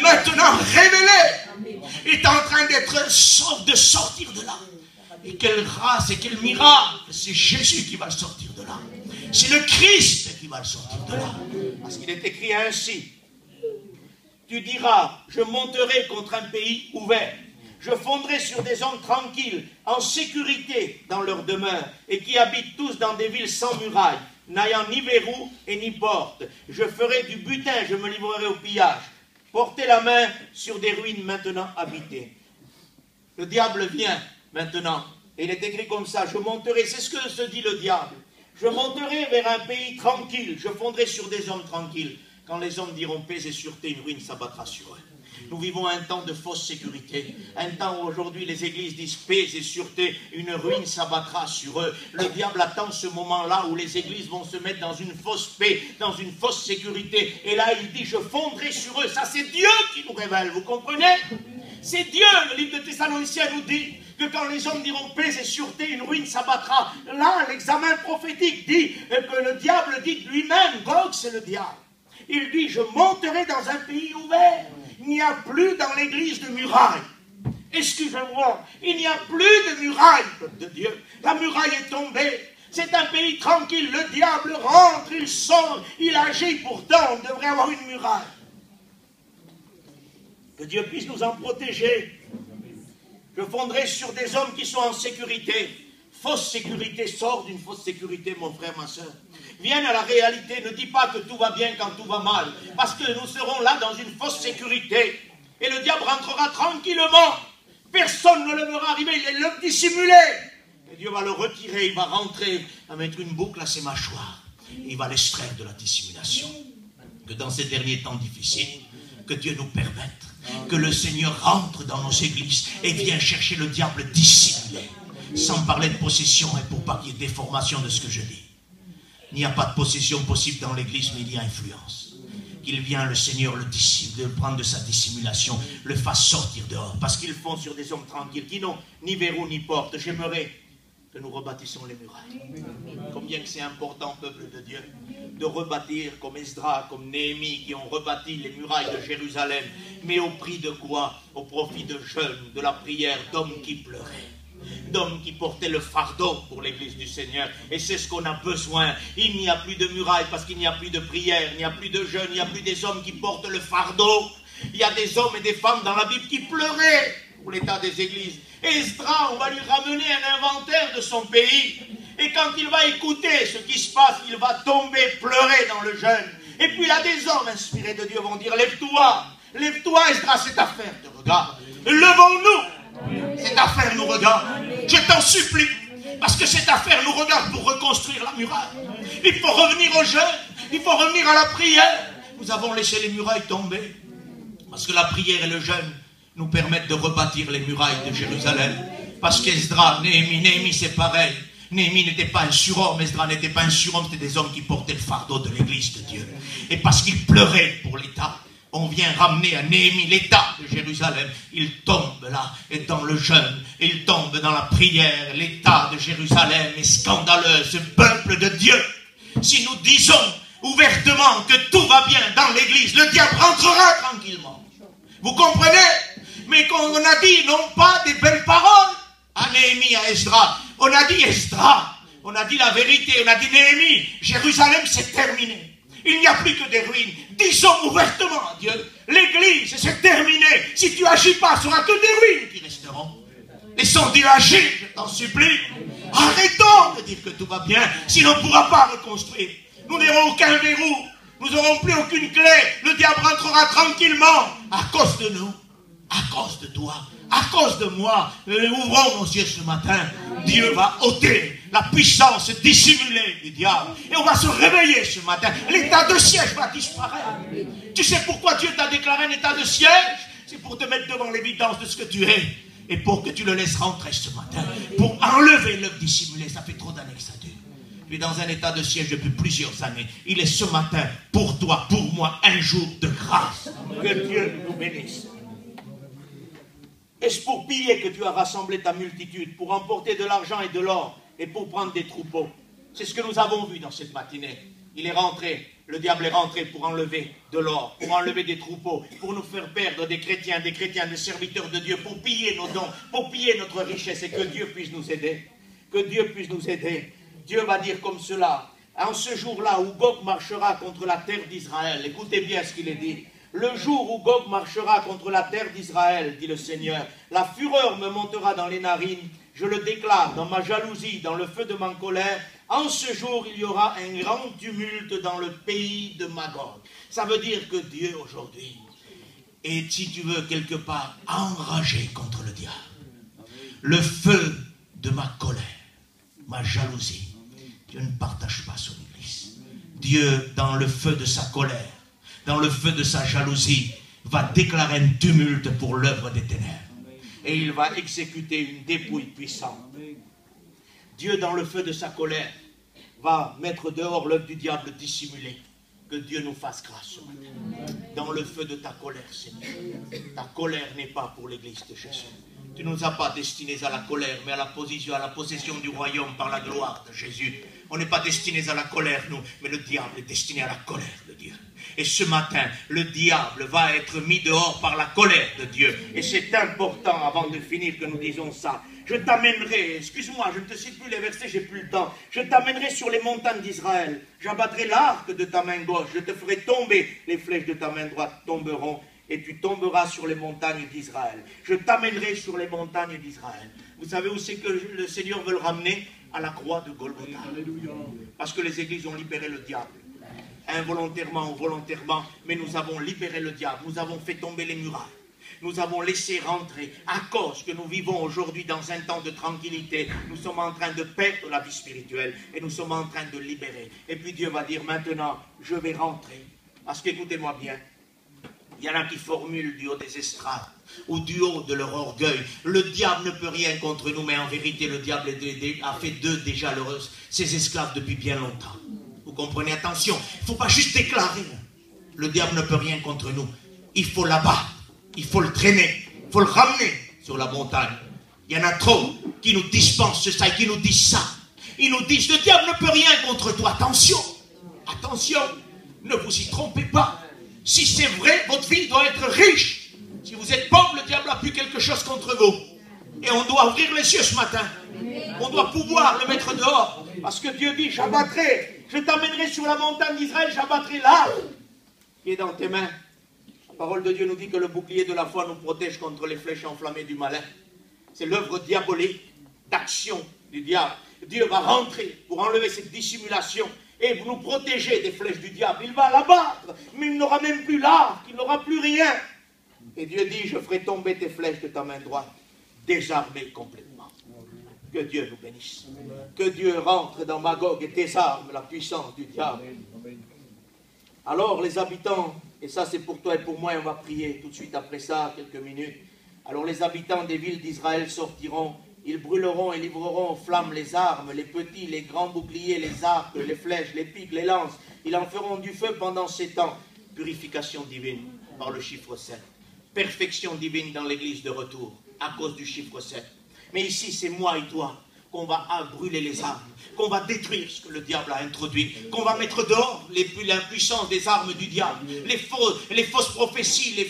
maintenant révélé. Il est en train de sortir de là. Et quelle grâce et quel miracle! C'est Jésus qui va le sortir de là. C'est le Christ qui va le sortir de là. Parce qu'il est écrit ainsi. Tu diras, je monterai contre un pays ouvert. Je fonderai sur des hommes tranquilles, en sécurité dans leur demeure, et qui habitent tous dans des villes sans murailles, n'ayant ni verrou et ni porte. Je ferai du butin, je me livrerai au pillage. Portez la main sur des ruines maintenant habitées. Le diable vient maintenant. Et il est écrit comme ça, je monterai, c'est ce que se dit le diable. Je monterai vers un pays tranquille, je fonderai sur des hommes tranquilles. Quand les hommes diront paix et sûreté, une ruine s'abattra sur eux. Nous vivons un temps de fausse sécurité, un temps où aujourd'hui les églises disent paix et sûreté, une ruine s'abattra sur eux. Le diable attend ce moment-là où les églises vont se mettre dans une fausse paix, dans une fausse sécurité. Et là, il dit, je fondrai sur eux. Ça, c'est Dieu qui nous révèle, vous comprenez? C'est Dieu, le livre de Thessaloniciens nous dit que quand les hommes diront paix et sûreté, une ruine s'abattra. Là, l'examen prophétique dit que le diable dit lui-même, Gog, c'est le diable. Il dit, je monterai dans un pays ouvert. Il n'y a plus dans l'église de murailles. Excusez-moi, il n'y a plus de murailles, peuple de Dieu. La muraille est tombée. C'est un pays tranquille. Le diable rentre, il sort, il agit. Pourtant, on devrait avoir une muraille. Que Dieu puisse nous en protéger. Je fonderai sur des hommes qui sont en sécurité. Fausse sécurité, sors d'une fausse sécurité, mon frère, ma soeur. Viens à la réalité, ne dis pas que tout va bien quand tout va mal. Parce que nous serons là dans une fausse sécurité. Et le diable rentrera tranquillement. Personne ne le verra arriver, il est le dissimulé. Et Dieu va le retirer, il va rentrer, il va mettre une boucle à ses mâchoires. Et il va l'extraire de la dissimulation. Que dans ces derniers temps difficiles, que Dieu nous permette, que le Seigneur rentre dans nos églises et vienne chercher le diable dissimulé. Sans parler de possession et pour pas qu'il y ait déformation de ce que je dis. Il n'y a pas de possession possible dans l'église, mais il y a influence. Qu'il vienne le Seigneur le prendre de sa dissimulation, le fasse sortir dehors. Parce qu'ils font sur des hommes tranquilles qui n'ont ni verrou ni porte. J'aimerais que nous rebâtissons les murailles. Combien que c'est important, peuple de Dieu, de rebâtir comme Esdras, comme Néhémie, qui ont rebâti les murailles de Jérusalem. Mais au prix de quoi? Au profit de jeûne, de la prière, d'hommes qui pleuraient. D'hommes qui portaient le fardeau pour l'église du Seigneur. Et c'est ce qu'on a besoin. Il n'y a plus de murailles parce qu'il n'y a plus de prière, il n'y a plus de jeûne, il n'y a plus des hommes qui portent le fardeau. Il y a des hommes et des femmes dans la Bible qui pleuraient pour l'état des églises. Et Esdras, on va lui ramener un inventaire de son pays. Et quand il va écouter ce qui se passe, il va tomber, pleurer dans le jeûne. Et puis là, des hommes inspirés de Dieu vont dire, lève-toi, Esdras, cette affaire te regarde. Levons-nous. Cette affaire nous regarde. Je t'en supplie. Parce que cette affaire nous regarde pour reconstruire la muraille. Il faut revenir au jeûne. Il faut revenir à la prière. Nous avons laissé les murailles tomber. Parce que la prière et le jeûne nous permettent de rebâtir les murailles de Jérusalem. Parce qu'Esdras, Néhémie c'est pareil. Néhémie n'était pas un surhomme, Esdras n'était pas un surhomme, c'était des hommes qui portaient le fardeau de l'église de Dieu. Et parce qu'ils pleuraient pour l'État, on vient ramener à Néhémie l'État de Jérusalem. Il tombe là, et dans le jeûne, il tombe dans la prière. L'État de Jérusalem est scandaleux, ce peuple de Dieu. Si nous disons ouvertement que tout va bien dans l'église, le diable rentrera tranquillement. Vous comprenez? Mais qu'on a dit non pas des belles paroles à Néhémie, à Esdras. On a dit Esdras, on a dit la vérité, on a dit Néhémie, Jérusalem c'est terminé. Il n'y a plus que des ruines. Disons ouvertement à Dieu, l'église, c'est terminé. Si tu agis pas, ce sera que des ruines qui resteront. Laissons Dieu agir, je t'en supplie. Arrêtons de dire que tout va bien, sinon on ne pourra pas reconstruire. Nous n'aurons aucun verrou. Nous n'aurons plus aucune clé. Le diable rentrera tranquillement à cause de nous, à cause de toi, à cause de moi. Ouvrons nos yeux ce matin. Dieu va ôter la puissance dissimulée du diable. Et on va se réveiller ce matin. L'état de siège va disparaître. Tu sais pourquoi Dieu t'a déclaré un état de siège? C'est pour te mettre devant l'évidence de ce que tu es. Et pour que tu le laisses rentrer ce matin. Pour enlever l'œuvre dissimulée. Ça fait trop d'années que ça dure. Tu es dans un état de siège depuis plusieurs années. Il est ce matin, pour toi, pour moi, un jour de grâce. Que Dieu nous bénisse. Est-ce pour piller que tu as rassemblé ta multitude, pour emporter de l'argent et de l'or, et pour prendre des troupeaux? C'est ce que nous avons vu dans cette matinée. Il est rentré, le diable est rentré pour enlever de l'or, pour enlever des troupeaux, pour nous faire perdre des chrétiens, des serviteurs de Dieu, pour piller nos dons, pour piller notre richesse, et que Dieu puisse nous aider. Que Dieu puisse nous aider. Dieu va dire comme cela, en ce jour-là où Gog marchera contre la terre d'Israël, écoutez bien ce qu'il est dit. Le jour où Gog marchera contre la terre d'Israël, dit le Seigneur, la fureur me montera dans les narines, je le déclare dans ma jalousie, dans le feu de ma colère. En ce jour, il y aura un grand tumulte dans le pays de Magog. Ça veut dire que Dieu, aujourd'hui, est, si tu veux, quelque part, enragé contre le diable. Le feu de ma colère, ma jalousie, Dieu ne partage pas son Église. Dieu, dans le feu de sa colère, dans le feu de sa jalousie, va déclarer un tumulte pour l'œuvre des ténèbres. Et il va exécuter une dépouille puissante. Dieu, dans le feu de sa colère, va mettre dehors l'œuvre du diable dissimulée. Que Dieu nous fasse grâce ce matin. Dans le feu de ta colère, Seigneur. Ta colère n'est pas pour l'église de Jésus. Tu ne nous as pas destinés à la colère, mais à la possession du royaume par la gloire de Jésus. On n'est pas destinés à la colère, nous, mais le diable est destiné à la colère de Dieu. Et ce matin, le diable va être mis dehors par la colère de Dieu. Et c'est important, avant de finir, que nous disons ça. Je t'amènerai, excuse-moi, je ne te cite plus les versets, j'ai plus le temps. Je t'amènerai sur les montagnes d'Israël. J'abattrai l'arc de ta main gauche. Je te ferai tomber. Les flèches de ta main droite tomberont. Et tu tomberas sur les montagnes d'Israël. Je t'amènerai sur les montagnes d'Israël. Vous savez où c'est que le Seigneur veut le ramener? À la croix de Golgotha. Parce que les églises ont libéré le diable. Involontairement ou volontairement, mais nous avons libéré le diable. Nous avons fait tomber les murailles. Nous avons laissé rentrer, à cause que nous vivons aujourd'hui dans un temps de tranquillité, nous sommes en train de perdre la vie spirituelle et nous sommes en train de libérer. Et puis Dieu va dire maintenant, je vais rentrer. Parce qu'écoutez-moi bien, il y en a qui formulent du haut des estrades ou du haut de leur orgueil. Le diable ne peut rien contre nous, mais en vérité, le diable a fait d'eux déjà ses esclaves depuis bien longtemps. Vous comprenez? Attention, il ne faut pas juste déclarer. Le diable ne peut rien contre nous. Il faut l'abattre. Il faut le traîner, il faut le ramener sur la montagne. Il y en a trop qui nous dispensent ça et qui nous disent ça. Ils nous disent, le diable ne peut rien contre toi. Attention, attention, ne vous y trompez pas. Si c'est vrai, votre vie doit être riche. Si vous êtes pauvre, le diable a plus quelque chose contre vous. Et on doit ouvrir les yeux ce matin. On doit pouvoir le mettre dehors. Parce que Dieu dit, j'abattrai, je t'amènerai sur la montagne d'Israël, j'abattrai l'arc qui est dans tes mains. La parole de Dieu nous dit que le bouclier de la foi nous protège contre les flèches enflammées du malin. C'est l'œuvre diabolique d'action du diable. Dieu va rentrer pour enlever cette dissimulation et nous protéger des flèches du diable. Il va l'abattre, mais il n'aura même plus l'arc, il n'aura plus rien. Et Dieu dit, je ferai tomber tes flèches de ta main droite, désarmées complètement. Que Dieu nous bénisse. Que Dieu rentre dans Magog et désarme la puissance du diable. Alors les habitants, et ça c'est pour toi et pour moi, et on va prier tout de suite après ça, quelques minutes. Alors les habitants des villes d'Israël sortiront, ils brûleront et livreront aux flammes les armes, les petits, les grands boucliers, les arcs, les flèches, les piques, les lances. Ils en feront du feu pendant 7 ans. Purification divine par le chiffre 7. Perfection divine dans l'église de retour, à cause du chiffre 7. Mais ici c'est moi et toi qu'on va brûler les armes, qu'on va détruire ce que le diable a introduit, qu'on va mettre dehors l'impuissance des armes du diable, les fausses prophéties, les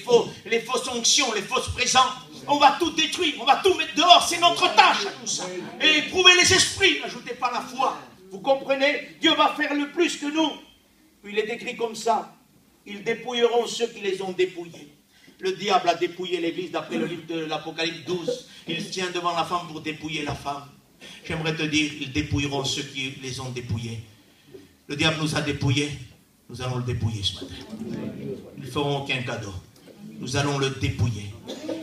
fausses onctions, les fausses présences. On va tout détruire, on va tout mettre dehors, c'est notre tâche à tout ça. Et éprouver les esprits, n'ajoutez pas la foi. Vous comprenez? Dieu va faire le plus que nous. Puis il est écrit comme ça, ils dépouilleront ceux qui les ont dépouillés. Le diable a dépouillé l'église d'après le livre de l'Apocalypse 12. Il se tient devant la femme pour dépouiller la femme. J'aimerais te dire, ils dépouilleront ceux qui les ont dépouillés. Le diable nous a dépouillés, nous allons le dépouiller ce matin. Ils ne feront aucun cadeau. Nous allons le dépouiller.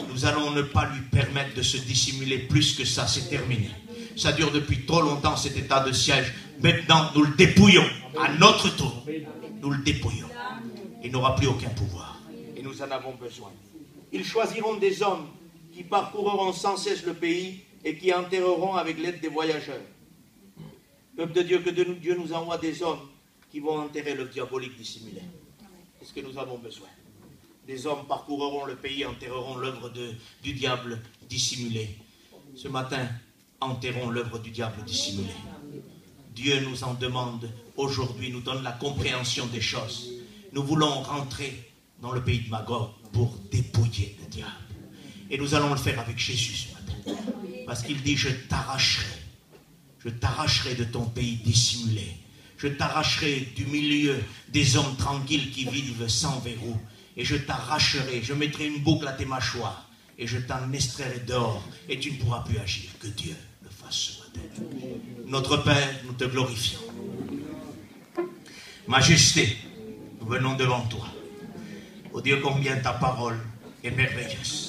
Nous allons ne pas lui permettre de se dissimuler plus que ça, c'est terminé. Ça dure depuis trop longtemps cet état de siège. Maintenant, nous le dépouillons. À notre tour, nous le dépouillons. Il n'aura plus aucun pouvoir. Et nous en avons besoin. Ils choisiront des hommes qui parcourront sans cesse le pays et qui enterreront avec l'aide des voyageurs. Peuple de Dieu, que Dieu nous envoie des hommes qui vont enterrer le diabolique dissimulé. C'est ce que nous avons besoin. Des hommes parcourront le pays, enterreront l'œuvre du diable dissimulé. Ce matin, enterrons l'œuvre du diable dissimulé. Dieu nous en demande aujourd'hui, nous donne la compréhension des choses. Nous voulons rentrer dans le pays de Magog pour dépouiller le diable. Et nous allons le faire avec Jésus ce matin. Parce qu'il dit, je t'arracherai de ton pays dissimulé. Je t'arracherai du milieu des hommes tranquilles qui vivent sans verrou. Et je t'arracherai, je mettrai une boucle à tes mâchoires. Et je t'en extrairai dehors. Et tu ne pourras plus agir. Que Dieu le fasse ce matin. Notre Père, nous te glorifions. Majesté, nous venons devant toi. Oh Dieu, combien ta parole est merveilleuse.